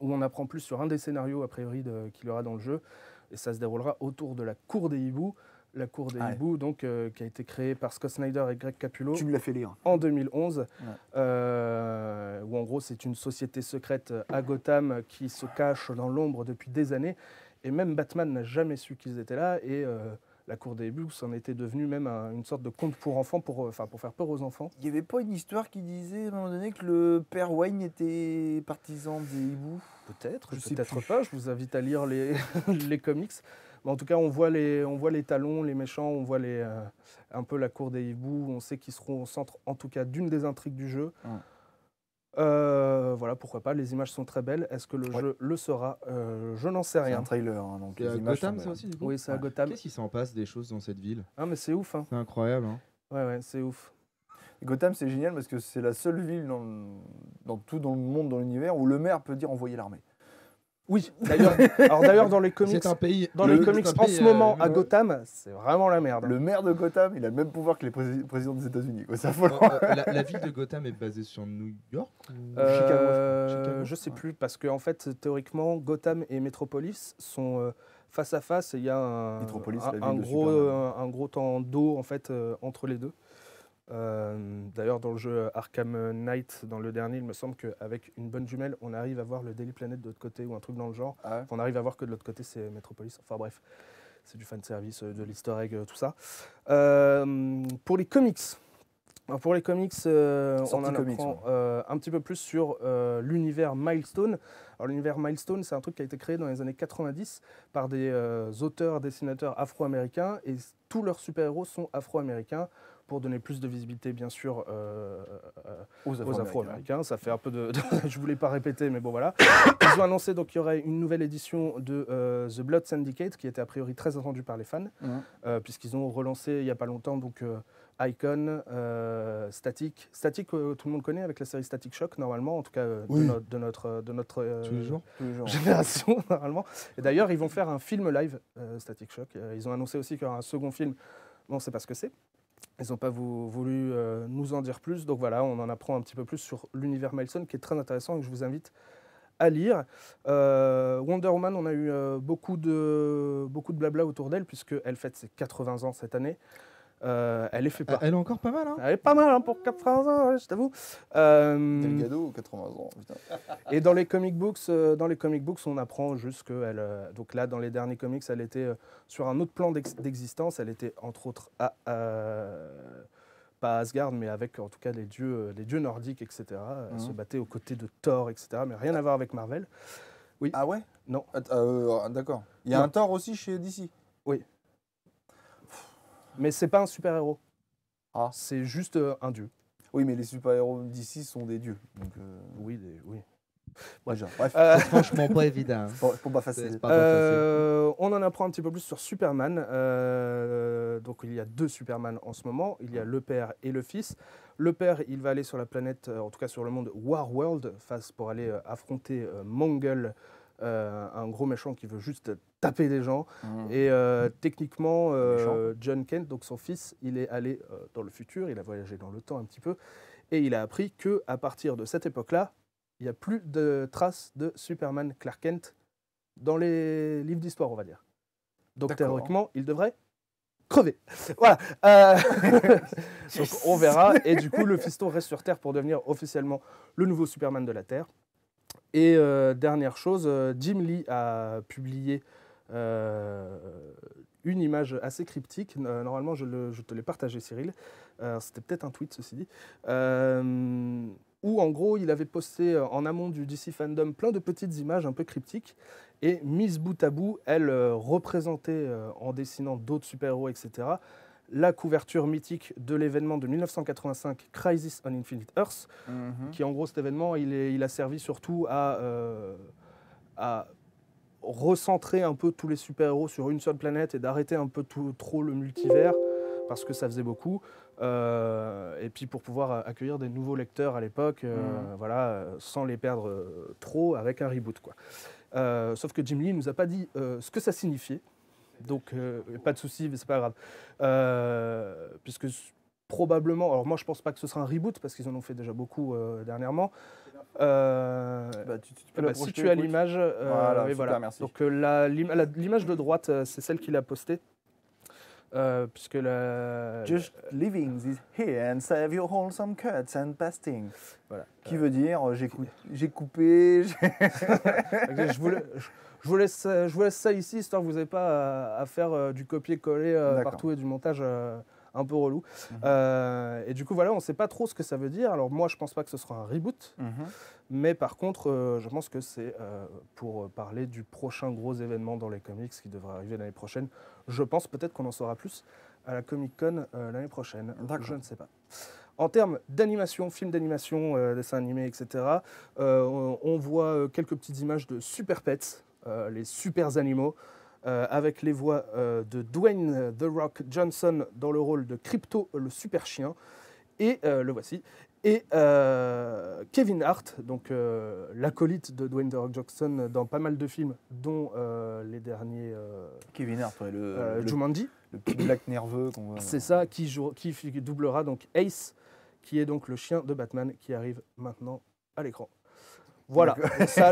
on apprend plus sur un des scénarios, a priori, qu'il y aura dans le jeu. Et ça se déroulera autour de la Cour des Hiboux. La Cour des Hiboux, donc, qui a été créée par Scott Snyder et Greg Capullo Tu me l'as fait lire. en 2011, où en gros, c'est une société secrète à Gotham qui se cache dans l'ombre depuis des années. Et même Batman n'a jamais su qu'ils étaient là. Et la Cour des Hiboux s'en était devenue même une sorte de conte pour enfants, pour faire peur aux enfants. Il n'y avait pas une histoire qui disait à un moment donné que le père Wayne était partisan des hiboux? Peut-être, Je sais peut-être plus. pas. Je vous invite à lire les, les comics. Mais en tout cas, on voit les talons, les méchants, on voit un peu la Cour des Hiboux. On sait qu'ils seront au centre, en tout cas, d'une des intrigues du jeu. Voilà, pourquoi pas. Les images sont très belles. Est-ce que le jeu le sera? Je n'en sais C'est rien. un trailer, hein, donc Et les à images Gotham, sont ça belles. aussi, du coup? Oui, c'est à Gotham. Qu'est-ce qu'il s'en passe des choses dans cette ville? Ah, mais c'est ouf, hein. C'est incroyable, hein. Ouais, c'est ouf. Gotham, c'est génial parce que c'est la seule ville dans le monde, dans l'univers, où le maire peut dire envoyer l'armée. Oui, d'ailleurs dans les comics, C'est un pays. les comics c'est un en pays, ce moment à ouais. Gotham, c'est vraiment la merde. Le maire de Gotham, il a le même pouvoir que les présidents des États-Unis. Quoi. C'est affolant. La ville de Gotham est basée sur New York Je Chicago, sais ouais. plus, parce qu'en fait, théoriquement, Gotham et Metropolis sont face à face et il y a Metropolis, la ville un de gros, Superman. un gros temps d'eau en fait, entre les deux. D'ailleurs, dans le jeu Arkham Knight, dans le dernier, il me semble qu'avec une bonne jumelle, on arrive à voir le Daily Planet de l'autre côté ou un truc dans le genre. Ah ouais. On arrive à voir que de l'autre côté, c'est Metropolis. Enfin bref, c'est du fanservice, de l'easter egg, tout ça. Pour les comics, on en comics, apprend un petit peu plus sur l'univers Milestone. Alors l'univers Milestone, c'est un truc qui a été créé dans les années 90 par des auteurs, dessinateurs afro-américains et tous leurs super-héros sont afro-américains pour donner plus de visibilité, bien sûr, aux Afro-Américains. Ça fait un peu de... Je voulais pas répéter, mais bon, voilà. Ils ont annoncé donc qu'il y aurait une nouvelle édition de The Blood Syndicate, qui était a priori très attendue par les fans, puisqu'ils ont relancé il y a pas longtemps donc Icon, Static. Static, tout le monde connaît avec la série Static Shock, normalement, en tout cas de notre tous les jours. génération, normalement. Et d'ailleurs, ils vont faire un film live, Static Shock. Ils ont annoncé aussi qu'il y aura un second film. Bon, on ne sait pas ce que c'est. Ils n'ont pas voulu nous en dire plus. Donc voilà, on en apprend un petit peu plus sur l'univers Milestone, qui est très intéressant et que je vous invite à lire. Wonder Woman, on a eu beaucoup de blabla autour d'elle, puisqu'elle fête ses 80 ans cette année. Elle est fait pas. Elle est encore pas mal, hein. Elle est pas mal hein, pour 80 ans, ouais, je t'avoue. Delgado, 80 ans. Putain. Et dans les comic books, on apprend juste qu'elle, donc là, dans les derniers comics, elle était sur un autre plan d'existence. Elle était entre autres pas Asgard, mais avec en tout cas les dieux nordiques, etc. Elle se battait aux côtés de Thor, etc. Mais rien à voir avec Marvel. Oui. Ah ouais? Non. D'accord. Il y a Non. un Thor aussi chez DC. Oui. Mais c'est pas un super-héros. Ah. C'est juste un dieu. Oui, mais les super-héros d'ici sont des dieux. Donc, Oui. déjà, bref. Franchement, pas évident. Pour pas facile. C'est pas facile. On en apprend un petit peu plus sur Superman. Donc il y a 2 Superman en ce moment. Il y a le père et le fils. Le père, il va aller sur la planète, en tout cas sur le monde Warworld, pour aller affronter Mongul, un gros méchant qui veut juste taper des gens. Et techniquement, John Kent, donc son fils, il est allé dans le futur. Il a voyagé dans le temps un petit peu. Et il a appris qu'à partir de cette époque-là, il n'y a plus de traces de Superman Clark Kent dans les livres d'histoire, on va dire. Donc D'accord. théoriquement, il devrait crever. Voilà. Donc on verra. Et du coup, le fiston reste sur Terre pour devenir officiellement le nouveau Superman de la Terre. Et dernière chose, Jim Lee a publié une image assez cryptique. Normalement, je te l'ai partagé, Cyril. C'était peut-être un tweet, ceci dit. Où en gros il avait posté en amont du DC Fandom plein de petites images un peu cryptiques et mise bout à bout, elle représentait en dessinant d'autres super-héros, etc., la couverture mythique de l'événement de 1985 Crisis on Infinite Earth, qui en gros cet événement il a servi surtout à recentrer un peu tous les super-héros sur une seule planète et d'arrêter un peu trop le multivers parce que ça faisait beaucoup. Et puis pour pouvoir accueillir des nouveaux lecteurs à l'époque, voilà, sans les perdre trop avec un reboot, quoi. Sauf que Jim Lee nous a pas dit ce que ça signifiait, donc pas de souci, mais c'est pas grave, puisque probablement, alors moi je pense pas que ce sera un reboot parce qu'ils en ont fait déjà beaucoup dernièrement. Si tu as l'image, voilà, et super, voilà. merci. Donc l'image de droite, c'est celle qu'il a postée. Puisque Just living this here and save your wholesome cuts and pasting. Voilà. Qui veut dire j'ai coupé. Je vous laisse ça ici, histoire que vous n'ayez pas à faire du copier-coller partout et du montage un peu relou. Et du coup, voilà, on ne sait pas trop ce que ça veut dire. Alors moi, je pense pas que ce sera un reboot. Mais par contre, je pense que c'est pour parler du prochain gros événement dans les comics qui devrait arriver l'année prochaine. Je pense peut-être qu'on en saura plus à la Comic-Con l'année prochaine. Je ne sais pas. En termes d'animation, film d'animation, dessin animé, etc., on voit quelques petites images de Super Pets, les super animaux, avec les voix de Dwayne The Rock Johnson dans le rôle de Crypto, le super chien, Et le voici. Et Kevin Hart, donc l'acolyte de Dwayne The Rock Johnson dans pas mal de films, dont les derniers Kevin Hart, ouais, le Jumanji. le petit black nerveux qu'on voit. C'est ça, qui doublera donc Ace, qui est donc le chien de Batman, qui arrive maintenant à l'écran. Voilà, donc ça a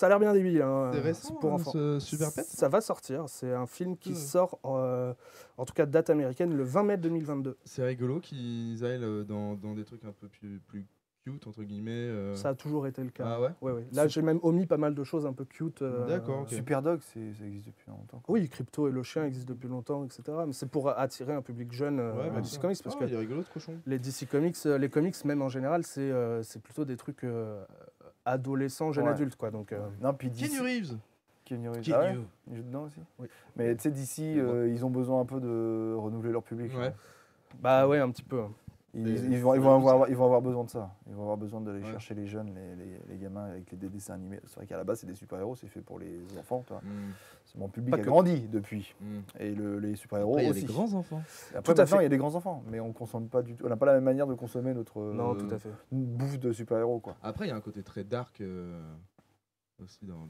l'air bien débile. Hein, C'est récent, pour enfants. ce Super Pet. Ça va sortir, c'est un film qui sort, en tout cas date américaine, le 20 mai 2022. C'est rigolo qu'ils aillent dans des trucs un peu plus cute, entre guillemets. Ça a toujours été le cas. Ah ouais. Ouais. Là, j'ai même omis pas mal de choses un peu cute. D'accord, ok. Superdog, ça existe depuis longtemps. Oui, Crypto et le chien existent depuis longtemps, etc. Mais c'est pour attirer un public jeune Ouais, à bien DC sûr. Comics, parce que Il est rigolo ce cochon. les DC Comics, les comics même en général, c'est plutôt des trucs adolescents, jeunes Ouais. adultes, quoi. Donc, Non, puis DC. Keanu Reeves. Keanu Reeves. Keanu. Ah ouais, il joue dedans aussi. Oui. Mais tu sais, d'ici, ils ont besoin un peu de renouveler leur public. Ouais. hein. bah ouais, un petit peu. hein. Ils vont avoir besoin de ça. Ils vont avoir besoin d'aller Ouais. chercher les jeunes, les gamins avec les dessins animés. C'est vrai qu'à la base, c'est des super-héros, c'est fait pour les enfants. Toi. C'est mon public Pas a que. grandi depuis. Mm. Et les super-héros Après, il y a aussi. des grands enfants. Après, Tout à maintenant, fait. il y a des grands enfants, mais on consomme pas du tout. On n'a pas la même manière de consommer notre Non, tout à fait. bouffe de super-héros, quoi. Après, il y a un côté très dark aussi dans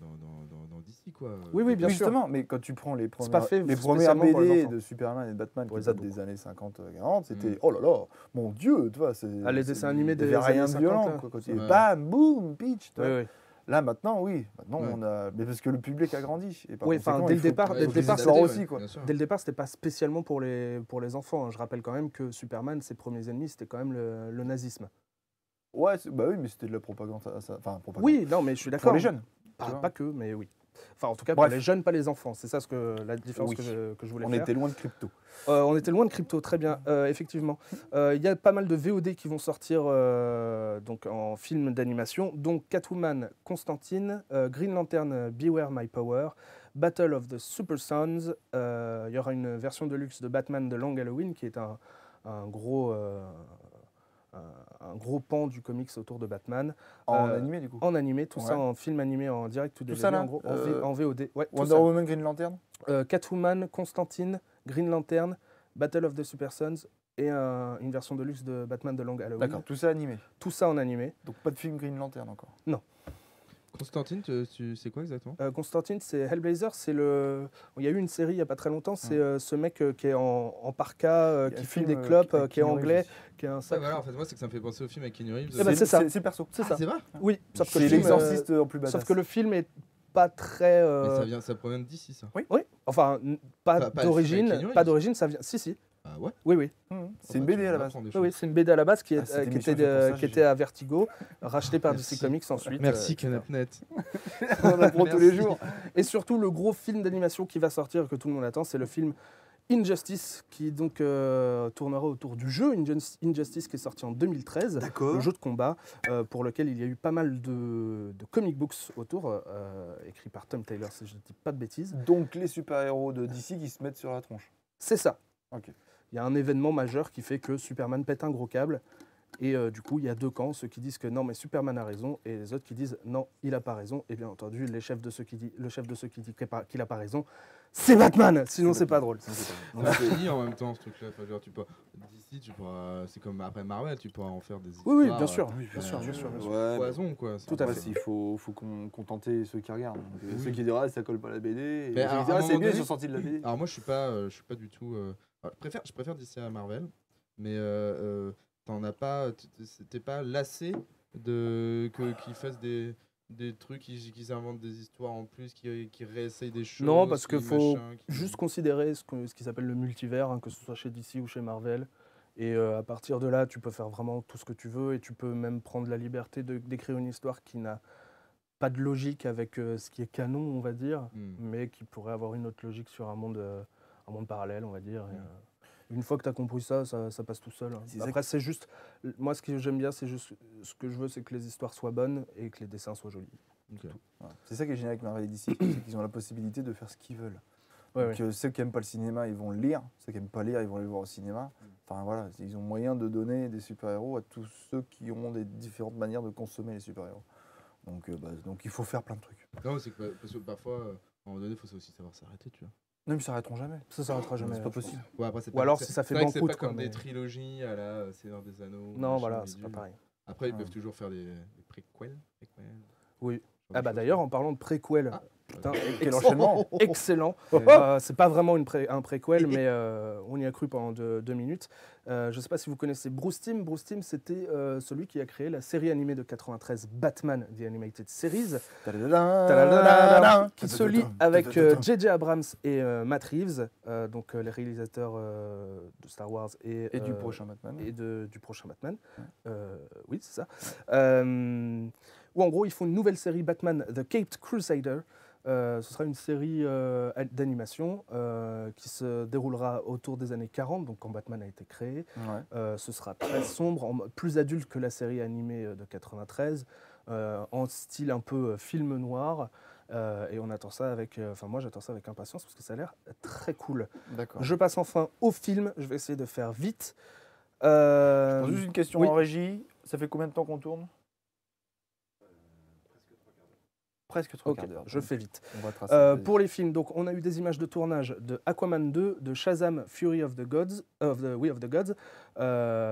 DC, quoi. Oui, bien Oui, sûr. justement, mais quand tu prends les pas premières, fait les premières spécialement pour les BD enfants. de Superman et de Batman Pour qui les datent ados, des années 50-40, c'était Mm. oh là là, mon Dieu, tu vois. Ah, les dessins animés des des rien années de violent, 50, quoi. Quand Ouais. il bam, boum, pitch. tu Oui, vois. oui. Là, maintenant, oui. Maintenant, Ouais. on a. Mais parce que le public a grandi. Et par Oui, enfin, conséquent, dès il le faut- départ- il dès faut le des départ, histoires c'était- aussi, quoi. bien sûr. Dès le départ, c'était pas spécialement pour les enfants. hein. Je rappelle quand même que Superman, ses premiers ennemis, c'était quand même le nazisme. Ouais, bah oui, mais c'était de la propagande. Enfin, propagande. Oui, non, mais je suis Pour d'accord. les jeunes. Pas, tu vois. pas que, mais oui. Enfin, en tout cas, Bref. pour les jeunes, pas les enfants. C'est ça la différence Oui. que je voulais On faire. était loin de crypto. On était loin de crypto, très bien, effectivement. Il y a pas mal de VOD qui vont sortir donc en film d'animation, donc Catwoman, Constantine, Green Lantern, Beware My Power, Battle of the Super Sons. Il y aura une version de luxe de Batman de Long Halloween, qui est un gros pan du comics autour de Batman. En animé, du coup. En animé, tout ça Ouais. en film animé en direct ou Tout DVD, ça, là, en gros, en VOD. Ouais, tout Wonder ça. Woman, Green Lantern. Catwoman, Constantine, Green Lantern, Battle of the Super Sons et une version de luxe de Batman de Long Halloween. D'accord, tout ça animé. Tout ça en animé. Donc pas de film Green Lantern encore. Constantine, c'est quoi exactement? Constantine, c'est Hellblazer. Il y a eu une série il n'y a pas très longtemps. C'est ce mec qui est en parka, Il y a qui un fume film, des clopes, avec qui est Keanu anglais, Reeves. qui est un Ouais, sac. voilà, en fait, moi, c'est que ça me fait penser au film avec Keanu Reeves. Eh ben, c'est ça. C'est perso. C'est ça. C'est vrai? Oui, sauf que, C'est le film, l'exorciste en plus badass. sauf que le film est pas très. Mais ça provient d'ici, ça. Oui. Enfin, pas Pas le film avec d'origine. Keanu Reeves. Pas d'origine, ça vient. Si. Ah ouais? Oui. C'est une BD à la base. Oui, c'est une BD à la base qui cette était, émission, c'est pour ça, qui j'ai- était à Vertigo, rachetée par Merci. DC Comics ensuite. Merci, etc. Canapnet. On apprend tous les jours. Et surtout, le gros film d'animation qui va sortir, que tout le monde attend, c'est le film Injustice, qui donc tournera autour du jeu Injustice, qui est sorti en 2013. D'accord. Le jeu de combat, pour lequel il y a eu pas mal de comic books autour, écrits par Tom Taylor, si je ne dis pas de bêtises. Donc les super-héros de DC qui se mettent sur la tronche. C'est ça. Ok. Il y a un événement majeur qui fait que Superman pète un gros câble. Et du coup, il y a deux camps, ceux qui disent que non, mais Superman a raison, et les autres qui disent non, il n'a pas raison. Et bien entendu, le chef de ceux qui dit qu'il n'a pas raison, c'est Batman. Sinon, c'est pas drôle. On a fini en même temps ce truc-là. Enfin, genre, d'ici, tu pourras. C'est comme après Marvel, tu pourras en faire des histoires. Oui, bien sûr. Bien sûr. Ouais, Poison, quoi. Tout à après, fait. il faut contenter ceux qui regardent. Donc, Oui. Ceux qui diront ah, ça colle pas à la BD. Et Mais ceux à qui diront un ah, c'est moment bien, ils donné- sont sortis de la BD. Alors moi, je suis pas du tout. Je préfère DC à Marvel, mais t'en as pas. T'es pas lassé qu'ils fassent des trucs, qu'ils inventent des histoires en plus, qu'ils réessayent des choses. Non, parce qu'il qui faut machin, qui- juste considérer ce qui s'appelle le multivers, hein, que ce soit chez DC ou chez Marvel. Et à partir de là, tu peux faire vraiment tout ce que tu veux et tu peux même prendre la liberté d'écrire une histoire qui n'a pas de logique avec ce qui est canon, on va dire, mais qui pourrait avoir une autre logique sur un monde parallèle, on va dire. Et, une fois que tu as compris ça passe tout seul. hein. C'est ça Après, c'est juste. Moi, ce que j'aime bien, c'est juste. Ce que je veux, c'est que les histoires soient bonnes et que les dessins soient jolis. Ok. Voilà. C'est ça qui est génial avec Marvel et DC, c'est qu'ils ont la possibilité de faire ce qu'ils veulent. Ouais, Donc, ceux qui n'aiment pas le cinéma, ils vont le lire. Ceux qui n'aiment pas lire, ils vont aller le voir au cinéma. Enfin voilà, ils ont moyen de donner des super-héros à tous ceux qui ont des différentes manières de consommer les super-héros. Donc il faut faire plein de trucs. Non, c'est que parce que parfois, à un moment donné, il faut aussi savoir s'arrêter, tu vois. Non, mais ils s'arrêteront jamais. Ça s'arrêtera jamais. C'est pas je pense. possible. Ouais, après, c'est Ou pas- alors c'est- si ça fait c'est vrai que c'est banqueroute, pas comme quoi, des mais- trilogies à la Seigneur des Anneaux. Non, machin, voilà, c'est pas bidule. pareil. Après, ils Ouais. peuvent toujours faire des préquels. Oui. Genre Ah des bah choses d'ailleurs, comme- en parlant de préquel, Ah. putain, Quel enchaînement. excellent. Ouais. C'est pas vraiment un préquel, mais on y a cru pendant 2 minutes. Je ne sais pas si vous connaissez Bruce Timm. Bruce Timm, c'était celui qui a créé la série animée de 93 Batman The Animated Series, qui se lie avec J.J. Abrams et Matt Reeves, donc les réalisateurs de Star Wars et Et du prochain Batman. et du prochain Batman. Oui, c'est ça. Où en gros, ils font une nouvelle série Batman The Caped Crusader. Ce sera une série d'animation qui se déroulera autour des années 40, donc quand Batman a été créé. Ouais. Ce sera très sombre, plus adulte que la série animée de 93, en style un peu film noir. Et on attend ça avec, moi j'attends ça avec impatience parce que ça a l'air très cool. D'accord. Je passe enfin au film. Je vais essayer de faire vite. Juste une question oui. en régie. Ça fait combien de temps qu'on tourne Presque 3 Ok, quarts d'heure. je donc fais vite. On va tracer. Pour les films, donc on a eu des images de tournage de Aquaman 2, de Shazam Fury of the Gods, Way of the Gods,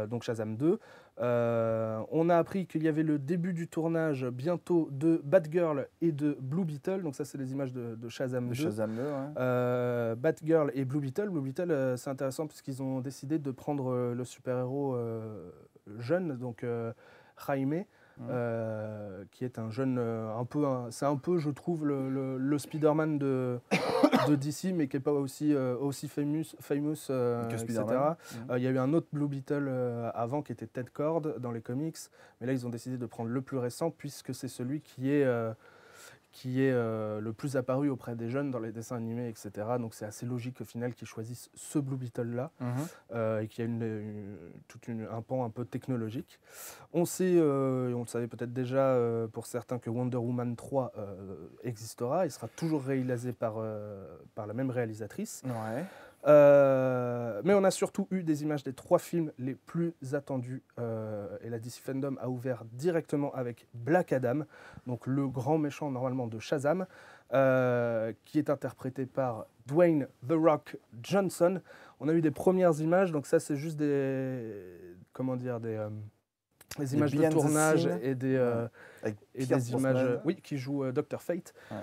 donc Shazam 2. On a appris qu'il y avait le début du tournage bientôt de Batgirl et de Blue Beetle. Donc ça, c'est les images de Shazam 2. De Shazam 2, ouais. Batgirl et Blue Beetle. Blue Beetle, c'est intéressant puisqu'ils ont décidé de prendre le super-héros jeune, donc Jaime. Qui est un jeune, c'est un peu, je trouve, le Spider-Man de DC, mais qui n'est pas aussi famous, Que etc. Spider-Man. Il y a eu un autre Blue Beetle avant qui était Ted Cord dans les comics, mais là ils ont décidé de prendre le plus récent puisque c'est celui qui est le plus apparu auprès des jeunes dans les dessins animés, etc. Donc c'est assez logique au final qu'ils choisissent ce Blue Beetle-là et qu'il y a un pan un peu technologique. On sait, et on le savait peut-être déjà pour certains, que Wonder Woman 3 existera. Il sera toujours réalisé par la même réalisatrice. Ouais. Mais on a surtout eu des images des 3 films les plus attendus et la DC Fandom a ouvert directement avec Black Adam, donc le grand méchant normalement de Shazam, qui est interprété par Dwayne The Rock Johnson. On a eu des premières images, donc ça c'est juste des images de behind the tournage scene. et des Avec et Pierce des images Brosnan. qui jouent Dr Fate. Ouais.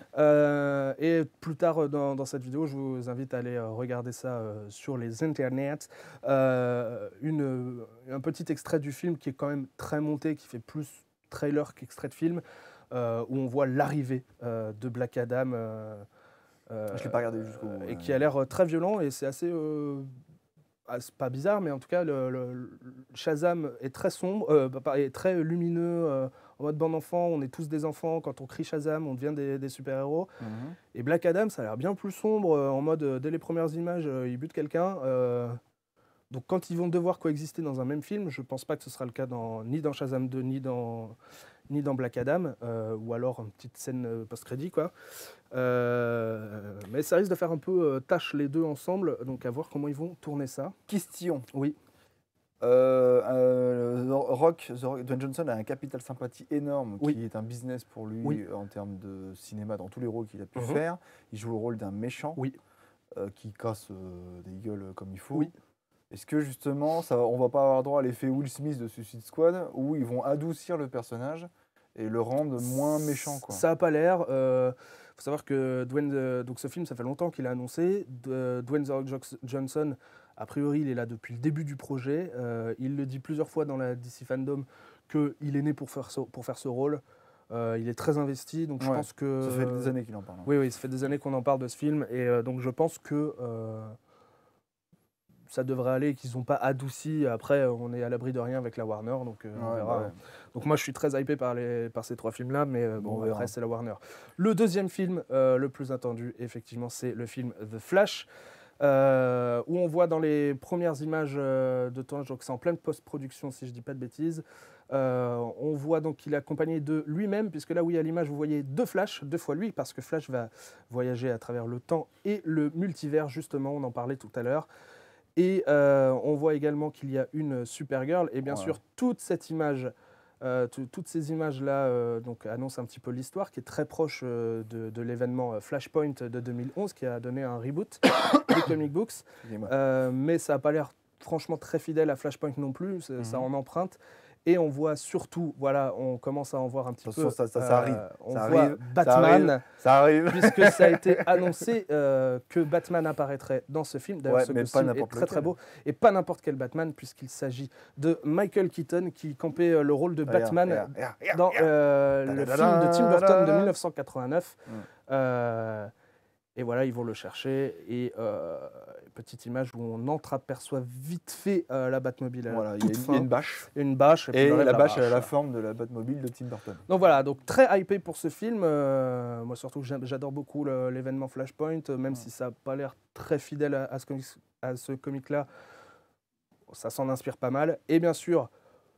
Et plus tard dans cette vidéo, je vous invite à aller regarder ça sur les internets. Un petit extrait du film qui est quand même très monté, qui fait plus trailer qu'extrait de film, où on voit l'arrivée de Black Adam. Je ne l'ai pas regardé jusqu'au bout. Et qui a l'air très violent, et c'est assez... c'est pas bizarre, mais en tout cas, le Shazam est très sombre, est très lumineux, en mode bon enfant, on est tous des enfants, quand on crie Shazam, on devient des super-héros. Et Black Adam, ça a l'air bien plus sombre, en mode, dès les premières images, il bute quelqu'un. Donc quand ils vont devoir coexister dans un même film, je pense pas que ce sera le cas ni dans Shazam 2, ni dans Black Adam, ou alors une petite scène post-crédit, quoi. Mais ça risque de faire un peu tâche les deux ensemble, donc à voir comment ils vont tourner ça. Question. Oui. Dwayne Johnson a un capital sympathie énorme Oui. qui est un business pour lui Oui. en termes de cinéma dans tous les rôles qu'il a pu Mhm. faire. Il joue le rôle d'un méchant Oui. qui casse des gueules comme il faut. Oui. Est-ce que justement, on va pas avoir droit à l'effet Will Smith de Suicide Squad où ils vont adoucir le personnage et le rendre moins méchant, quoi. Ça n'a pas l'air. Faut savoir que donc ce film, ça fait longtemps qu'il a annoncé. Dwayne The Rock Johnson, a priori, il est là depuis le début du projet. Il le dit plusieurs fois dans la DC Fandom qu'il est né pour faire ce rôle. Il est très investi, donc je Ouais, pense que... Ça fait des années qu'il en parle. Oui, ça fait des années qu'on en parle de ce film, et donc je pense que ça devrait aller, qu'ils n'ont pas adouci. Après, on est à l'abri de rien avec la Warner, donc on Ouais, verra. bah ouais. Donc moi, je suis très hypé par ces 3 films-là, mais On après, verra. c'est la Warner. Le deuxième film le plus attendu, effectivement, c'est le film The Flash, où on voit dans les premières images de tournage, donc c'est en pleine post-production, si je ne dis pas de bêtises, on voit donc qu'il est accompagné de lui-même, puisque là où il y a l'image, vous voyez 2 Flash, 2 fois lui, parce que Flash va voyager à travers le temps et le multivers, justement, on en parlait tout à l'heure. Et on voit également qu'il y a une Supergirl, et bien Ouais. sûr, toute cette image Toutes ces images-là donc, annoncent un petit peu l'histoire, qui est très proche de l'événement Flashpoint de 2011, qui a donné un reboot des comic books. Mais ça n'a pas l'air franchement très fidèle à Flashpoint non plus, ça en emprunte. Et on voit surtout, voilà, on commence à en voir un petit peu. Ça arrive. On Ça voit arrive, Batman, Ça arrive. puisque ça a été annoncé que Batman apparaîtrait dans ce film. D'ailleurs, Ouais, ce mais costume pas est n'importe très très lequel. beau. Et pas n'importe quel Batman, puisqu'il s'agit de Michael Keaton, qui campait le rôle de Batman dans le film de Tim Burton de 1989. Et voilà, ils vont le chercher. Et petite image où on entreaperçoit vite fait la Batmobile. Voilà, Il il y a une bâche. une bâche. puis Et il enlève la bâche, elle a la bâche. forme de la Batmobile de Tim Burton. Donc voilà, donc très hypé pour ce film. Moi surtout, j'adore beaucoup l'événement Flashpoint, même si ça n'a pas l'air très fidèle à ce comic-là. Ça s'en inspire pas mal. Et bien sûr,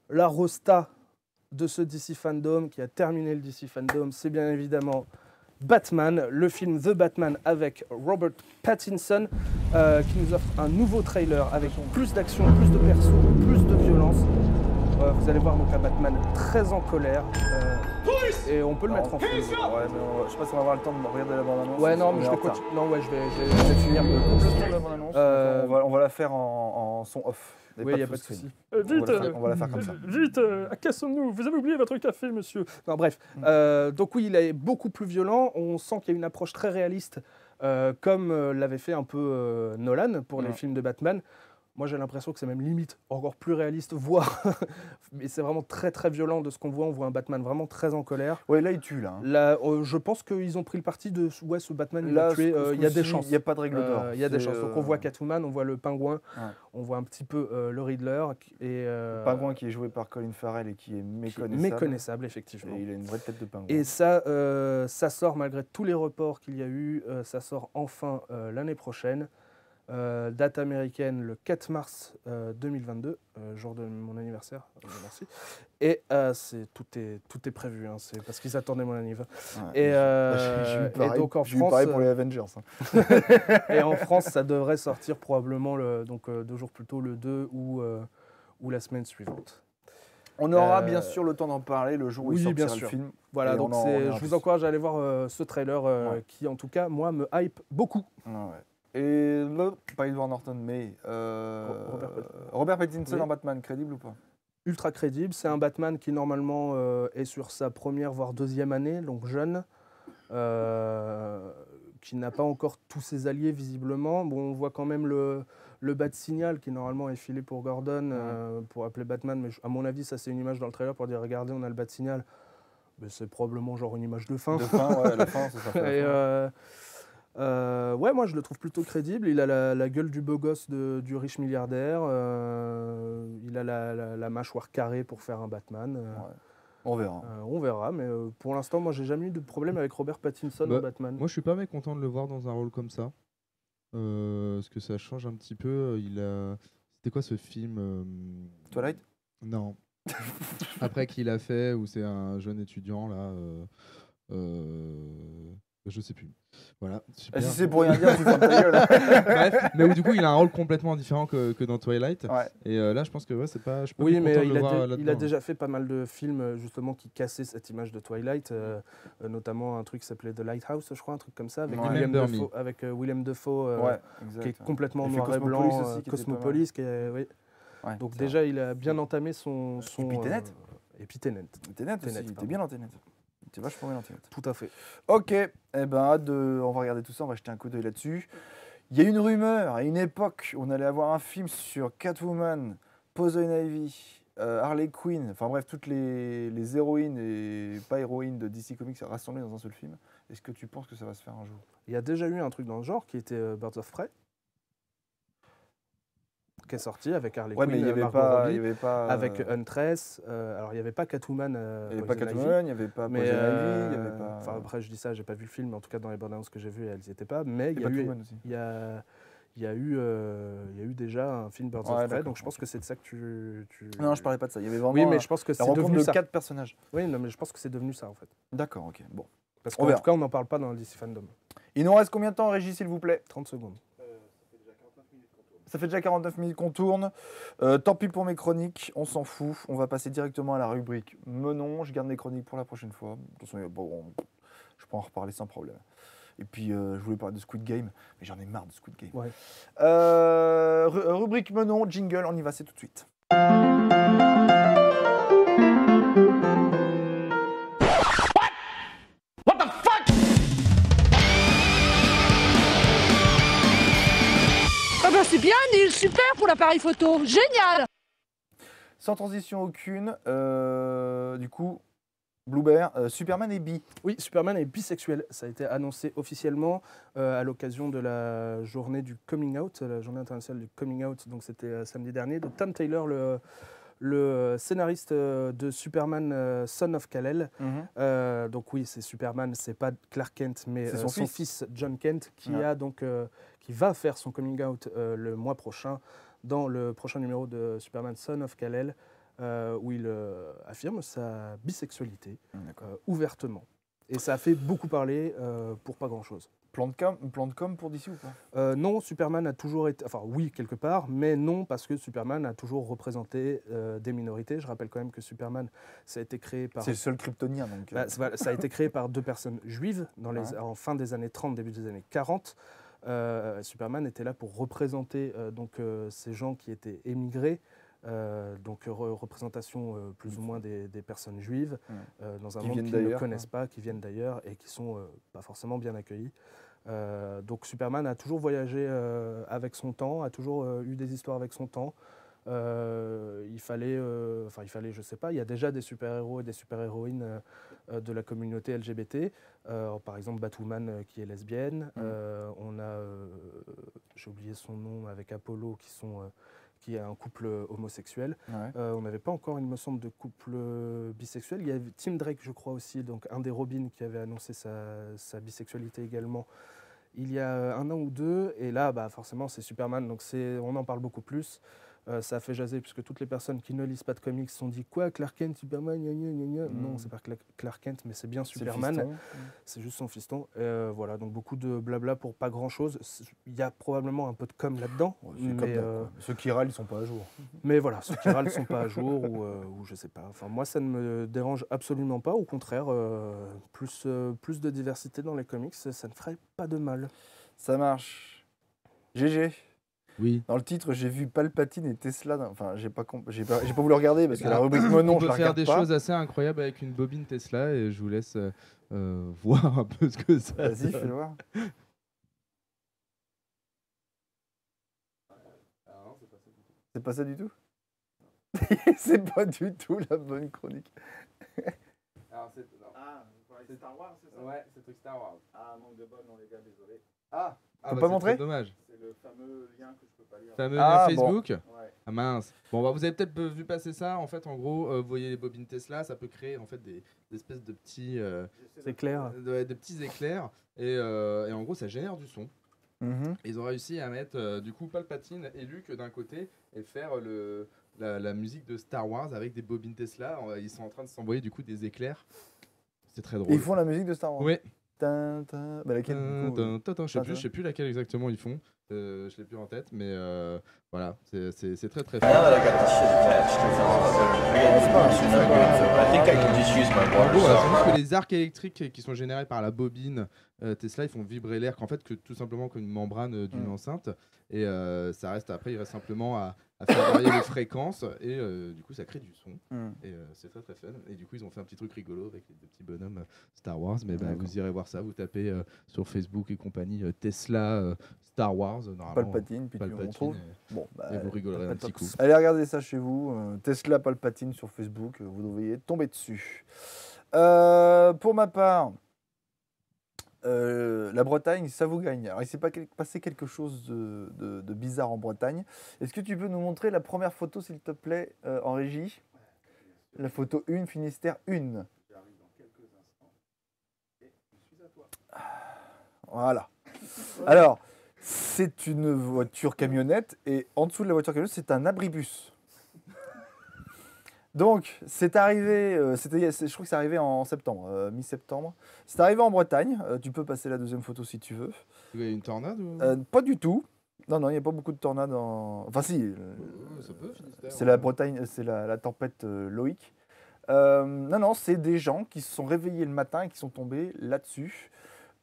la rosta de ce DC Fandom, qui a terminé le DC Fandom, c'est bien évidemment Batman, le film The Batman avec Robert Pattinson, qui nous offre un nouveau trailer avec plus d'action, plus de persos, plus de violence. Vous allez voir donc un Batman très en colère. Et on peut le mettre en film. Ouais, mais je sais pas si on va avoir le temps de regarder la bande-annonce. Ouais, non, On mais est je en vais retard. continuer. Non, ouais, je vais finir le On peut faire la bande-annonce. Euh, On va la faire en son off. Oui, il n'y a pas de full souci. screen. On va la faire comme ça. Vite, cassons-nous, vous avez oublié votre café, monsieur. Non, bref. Donc oui, il est beaucoup plus violent. On sent qu'il y a une approche très réaliste, comme l'avait fait un peu Nolan pour les films de Batman. Moi, j'ai l'impression que c'est même limite encore plus réaliste, voire... Mais c'est vraiment très, très violent de ce qu'on voit. On voit un Batman vraiment très en colère. Ouais, là, il tue, là. Là, je pense qu'ils ont pris le parti de... Ouais, ce Batman, il Là, va tuer. Il y a des coup-ci, chances. Il n'y a pas de règle d'or. Il y a des C'est, chances. Donc on voit Catwoman, on voit le Pingouin, Ouais. on voit un petit peu le Riddler. Et, Pingouin qui est joué par Colin Farrell et qui est méconnaissable. méconnaissable, effectivement. Et il a une vraie tête de pingouin. Et ça, ça sort malgré tous les reports qu'il y a eu. Ça sort enfin l'année prochaine. Date américaine le 4 mars 2022, jour de mon anniversaire. Merci. Et tout est prévu. C'est parce qu'ils attendaient mon anniversaire. Ouais, j'ai eu pareil, et donc en j'ai eu France, pareil pour les Avengers. hein. et en France, ça devrait sortir probablement 2 jours plus tôt, le 2 ou la semaine suivante. On aura Euh, bien sûr le temps d'en parler le jour où il oui, sortira bien le sûr. film. Voilà, Et donc on ira je vous plus. encourage à aller voir ce trailer Ouais. qui, en tout cas, moi, me hype beaucoup. Ouais. Et là, pas Edward Norton, mais Robert Pattinson Oui. en Batman, crédible ou pas? Ultra crédible. C'est un Batman qui, normalement, est sur sa première, voire deuxième année, donc jeune, qui n'a pas encore tous ses alliés, visiblement. Bon, on voit quand même le Bat-Signal, qui, normalement, est filé pour Gordon, pour appeler Batman. Mais à mon avis, ça, c'est une image dans le trailer pour dire, regardez, on a le Bat-Signal. Mais c'est probablement genre une image de fin. De fin, ouais, la fin, ça sera fait. Et, la fin. ouais, moi je le trouve plutôt crédible. Il a la gueule du beau gosse du riche milliardaire. Il a la mâchoire carrée pour faire un Batman. Ouais. On verra. On verra, mais pour l'instant, moi j'ai jamais eu de problème avec Robert Pattinson Bah, en Batman. Moi, je suis pas mécontent de le voir dans un rôle comme ça. Parce que ça change un petit peu. C'était quoi ce film Twilight? Non. Après qu'il a fait, où c'est un jeune étudiant, là. Je sais plus. Voilà. Super. Si c'est pour rien dire, tu fermes ta gueule. Bref, mais où du coup, il a un rôle complètement différent que dans Twilight. Ouais. Et là, je pense que ouais, c'est pas. Je suis pas Oui, mécontent mais de le voir il a là-dedans. déjà fait pas mal de films justement qui cassaient cette image de Twilight, notamment un truc qui s'appelait The Lighthouse, je crois, un truc comme ça, avec Ouais. William Dafoe, Ouais, qui est exact. complètement Il fait noir et Cosmopolis blanc, aussi, qui était pas Cosmopolis, qui est, oui. Ouais, Donc c'est déjà, il a bien entamé son... Et puis Tenet. Et puis Tenet, Tenet aussi, Tenet, il était pardon. bien dans Tenet. Il était vachement bien dans Tenet. tout à fait. Ok, eh ben, on va regarder tout ça, on va jeter un coup d'œil là-dessus. Il y a une rumeur, à une époque, on allait avoir un film sur Catwoman, Poison Ivy, Harley Quinn, enfin bref, toutes les héroïnes et pas héroïnes de DC Comics rassemblées dans un seul film. Est-ce que tu penses que ça va se faire un jour? Il y a déjà eu un truc dans le genre qui était Birds of Prey, qui est sorti avec Harley Ouais, Quinn, mais il n'y avait, Margot Robbie, avait pas. avec Huntress. Alors, il n'y avait pas Catwoman. il n'y avait pas Poison Ivy. Catwoman, il n'y avait pas Mais Poison Ivy, il n'y avait pas. enfin, après, je dis ça, j'ai pas vu le film, mais en tout cas, dans les bandes annonces que j'ai vues, elles n'y étaient pas. Mais et il y a eu, Batwoman aussi. il y a eu déjà un film Birds Ouais, of Prey, d'accord. donc je pense que c'est de ça que tu... Non, je parlais pas de ça. Il y avait vraiment Oui, mais je pense que la c'est rencontre devenu de ça. 4 personnages. Oui, non, mais je pense que c'est devenu ça, en fait. D'accord, ok. Bon. Parce On qu'en verra. tout cas, on n'en parle pas dans le DC Fandom. Il nous reste combien de temps, Régis, s'il vous plaît? 30 secondes. Ça fait déjà 49 minutes qu'on tourne. Tant pis pour mes chroniques, on s'en fout. On va passer directement à la rubrique Menon. Je garde mes chroniques pour la prochaine fois. De toute façon, bon, je peux en reparler sans problème. Et puis, je voulais parler de Squid Game, mais j'en ai marre de Squid Game. Ouais. Rubrique Menon, jingle, on y va, c'est tout de suite. Ah bah c'est bien Neil, super pour l'appareil photo, génial. Sans transition aucune, du coup, Blue Bear, Superman est bi. Oui, Superman est bisexuel. Ça a été annoncé officiellement à l'occasion de la journée du coming out, la journée internationale du coming out. Donc c'était samedi dernier. De Tom Taylor, le scénariste de Superman, Son of Kal-El. Donc oui, c'est Superman, c'est pas Clark Kent, mais C'est son, son fils John Kent qui Ouais. a donc qui va faire son coming out le mois prochain dans le prochain numéro de Superman, Son of Kal-El. Où il affirme sa bisexualité ouvertement. Et ça a fait beaucoup parler pour pas grand-chose. Plan de com pour DC ou pas? Non, Superman a toujours été... Enfin oui, quelque part, mais non, parce que Superman a toujours représenté des minorités. Je rappelle quand même que Superman, ça a été créé par... C'est le seul kryptonien, donc. Ça a été créé par 2 personnes juives en fin des années 30, début des années 40. Superman était là pour représenter ces gens qui étaient émigrés. Représentation plus ou moins des personnes juives dans un Qui monde viennent qu'ils ne d'ailleurs, connaissent pas, qui viennent d'ailleurs et qui sont pas forcément bien accueillis. Donc Superman a toujours voyagé avec son temps, a toujours eu des histoires avec son temps. Il fallait, je sais pas, il y a déjà des super-héros et des super-héroïnes de la communauté LGBT. Par exemple, Batwoman qui est lesbienne. On a, j'ai oublié son nom, avec Apollo qui est un couple homosexuel. Ouais. On n'avait pas encore, il me semble, de couple bisexuel. Il y avait Tim Drake, je crois aussi, donc un des Robins qui avait annoncé sa bisexualité également il y a 1 an ou 2. Et là, forcément, c'est Superman, donc on en parle beaucoup plus. Ça a fait jaser puisque toutes les personnes qui ne lisent pas de comics se sont dit quoi, Clark Kent, Superman, gna gna gna gna. Non, c'est pas Clark Kent, mais c'est bien Superman. C'est juste son fiston. Voilà, donc beaucoup de blabla pour pas grand chose. Il y a probablement un peu de com là-dedans. Mais, ceux qui râlent, ils sont pas à jour. mais voilà, ceux qui râlent ne sont pas à jour ou je sais pas. Enfin, moi, ça ne me dérange absolument pas. Au contraire, plus de diversité dans les comics, ça ne ferait pas de mal. Ça marche. GG. Oui. Dans le titre, j'ai vu Palpatine et Tesla. Enfin, j'ai pas voulu regarder parce que la rubrique Menon, On je peut la faire regarde des pas. choses assez incroyables avec une bobine Tesla et je vous laisse voir un peu ce que ça Vas-y, donne. fais-le voir. C'est pas ça du tout. C'est pas du tout la bonne chronique. Alors, c'est Star Wars, c'est ça? Ouais, c'est truc Star Wars. Ah, manque de bol, non les gars, désolé. Peut pas montrer? C'est dommage. C'est le fameux lien que je peux pas lire. Fameux Ah, lien Facebook. Ouais. Ah mince. Bon, vous avez peut-être vu passer ça. En fait, en gros, vous voyez les bobines Tesla, ça peut créer en fait des espèces de petits, C'est clair. des petits éclairs et en gros, ça génère du son. Et ils ont réussi à mettre du coup Palpatine et Luke d'un côté et faire la musique de Star Wars avec des bobines Tesla. Ils sont en train de s'envoyer du coup des éclairs. C'est très drôle. Ils font la musique de Star Wars. Ouais. Laquelle du coup, Je sais plus laquelle exactement ils font. Je l'ai plus en tête, mais voilà, c'est très très fort. En gros, voilà, c'est juste que les arcs électriques qui sont générés par la bobine Tesla, ils font vibrer l'air qu'en fait que tout simplement qu'une membrane d'une enceinte. Et ça reste après, il reste simplement à faire varier les fréquences et du coup ça crée du son. Et c'est très très fun. Et du coup ils ont fait un petit truc rigolo avec les deux petits bonhommes Star Wars. Mais vous irez voir ça, vous tapez sur Facebook et compagnie Tesla Star Wars. Palpatine, puis Palpatine, on trouve. et- Bon, et vous rigolerez un petit coup. Allez regarder ça chez vous. Tesla Palpatine sur Facebook, vous devriez tomber dessus. Pour ma part, la Bretagne, ça vous gagne. Alors, il s'est passé quelque chose de bizarre en Bretagne. Est-ce que tu peux nous montrer la première photo, s'il te plaît, en régie? La photo 1, Finistère 1. Voilà. Alors, c'est une voiture camionnette et en dessous de la voiture camionnette, c'est un abribus. Donc, c'est arrivé, je crois que c'est arrivé en septembre, mi-septembre. C'est arrivé en Bretagne. Tu peux passer la deuxième photo si tu veux. Il y a une tornade ou... Pas du tout. Non, il n'y a pas beaucoup de tornades Enfin si, Ça peut, Finistère, c'est la Bretagne, c'est la tempête Loïc. Non, c'est des gens qui se sont réveillés le matin et qui sont tombés là-dessus.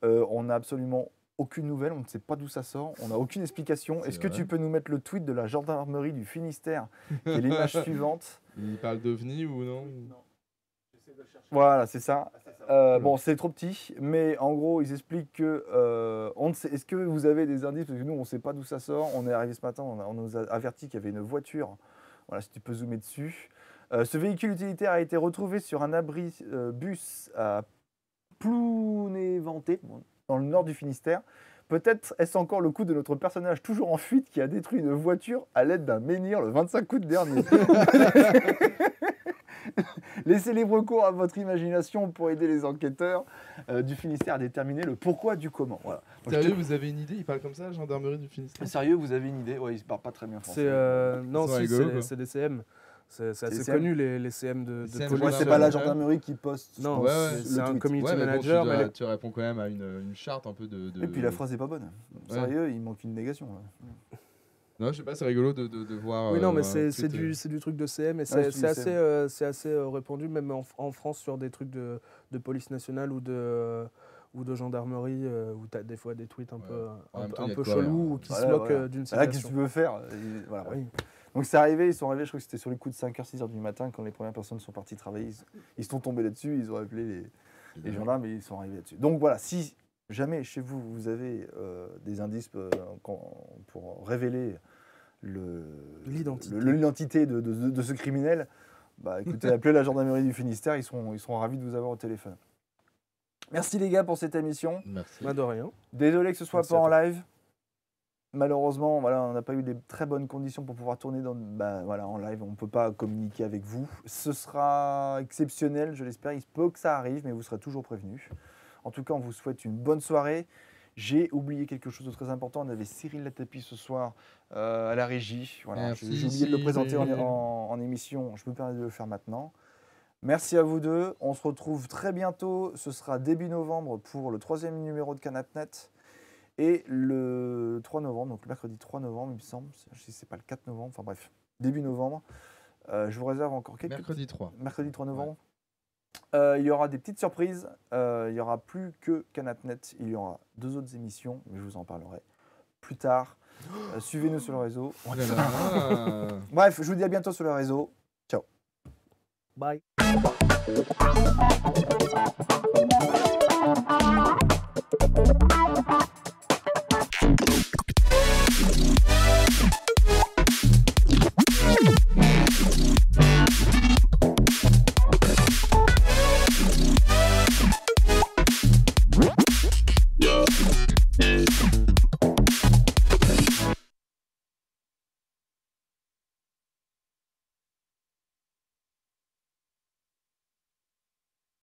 On n'a absolument aucune nouvelle, on ne sait pas d'où ça sort, on n'a aucune explication. C'est Est-ce que vrai. tu peux nous mettre le tweet de la gendarmerie du Finistère, qui est l'image suivante? Il parle d'OVNI ou non? Voilà, c'est ça. Bon, c'est trop petit, mais en gros, ils expliquent que on ne sait. Est-ce que vous avez des indices? Parce que nous, on ne sait pas d'où ça sort. On est arrivé ce matin, on nous a averti qu'il y avait une voiture. Voilà, si tu peux zoomer dessus. Ce véhicule utilitaire a été retrouvé sur un abri bus à Plounéventé, dans le nord du Finistère. Peut-être est-ce encore le coup de notre personnage toujours en fuite qui a détruit une voiture à l'aide d'un menhir le 25 août dernier. Laissez libre cours à votre imagination pour aider les enquêteurs du Finistère à déterminer le pourquoi du comment. Voilà. Donc, Sérieux, vous avez une idée? Il parle comme ça, la gendarmerie du Finistère? Sérieux, vous avez une idée? Ouais, il ne parle pas très bien français. Non, C'est si, rigolo, quoi. c'est des CM. C'est assez CM. connu, les CM de CM, police. Ouais, c'est gendarmerie. pas la gendarmerie qui poste. je Non, pense, ouais, le c'est un tweet. community Ouais, mais bon, manager. mais tu réponds quand même à une charte un peu de... Et puis la phrase est pas bonne. Sérieux, il manque une négation. Là. Non, je sais pas, c'est rigolo de voir... Oui, non, mais un c'est tweet, du truc de CM et Ouais, c'est assez répandu, même en France, sur des trucs de police nationale ou de gendarmerie, où tu as des fois des tweets un Ouais. peu, En même temps, un il y a peu de quoi rire. chelous ou qui Voilà, se moquent voilà. d'une Là, qu'est-ce que situation. tu veux faire? Voilà, Oui. Donc c'est arrivé, ils sont arrivés, je crois que c'était sur les coups de 5h, 6h du matin, quand les premières personnes sont parties travailler. Ils sont tombés là-dessus, ils ont appelé les gendarmes et ils sont arrivés là-dessus. Donc voilà, si jamais chez vous, vous avez des indices pour révéler l'identité de ce criminel, bah écoutez, appelez la gendarmerie du Finistère, ils seront ravis de vous avoir au téléphone. Merci les gars pour cette émission. Merci. Pas de rien. Désolé que ce soit Merci pas à en toi. live. Malheureusement, voilà, on n'a pas eu des très bonnes conditions pour pouvoir tourner en live. On ne peut pas communiquer avec vous. Ce sera exceptionnel, je l'espère. Il se peut que ça arrive, mais vous serez toujours prévenus. En tout cas, on vous souhaite une bonne soirée. J'ai oublié quelque chose de très important. On avait Cyril Latapi ce soir à la régie. Voilà, Merci, j'ai oublié de le présenter Cyril. en émission. Je me permets de le faire maintenant. Merci à vous deux. On se retrouve très bientôt. Ce sera début novembre pour le 3e numéro de Canapnet. Et le 3 novembre, donc le mercredi 3 novembre, il me semble, si c'est pas le 4 novembre, enfin bref, début novembre, je vous réserve encore quelques... Mercredi 3. Mercredi 3 novembre. Il y aura des petites surprises. Il n'y aura plus que Canapnet. Il y aura 2 autres émissions, mais je vous en parlerai plus tard. Suivez-nous sur le réseau. Oh là là. Bref, je vous dis à bientôt sur le réseau. Ciao. Bye.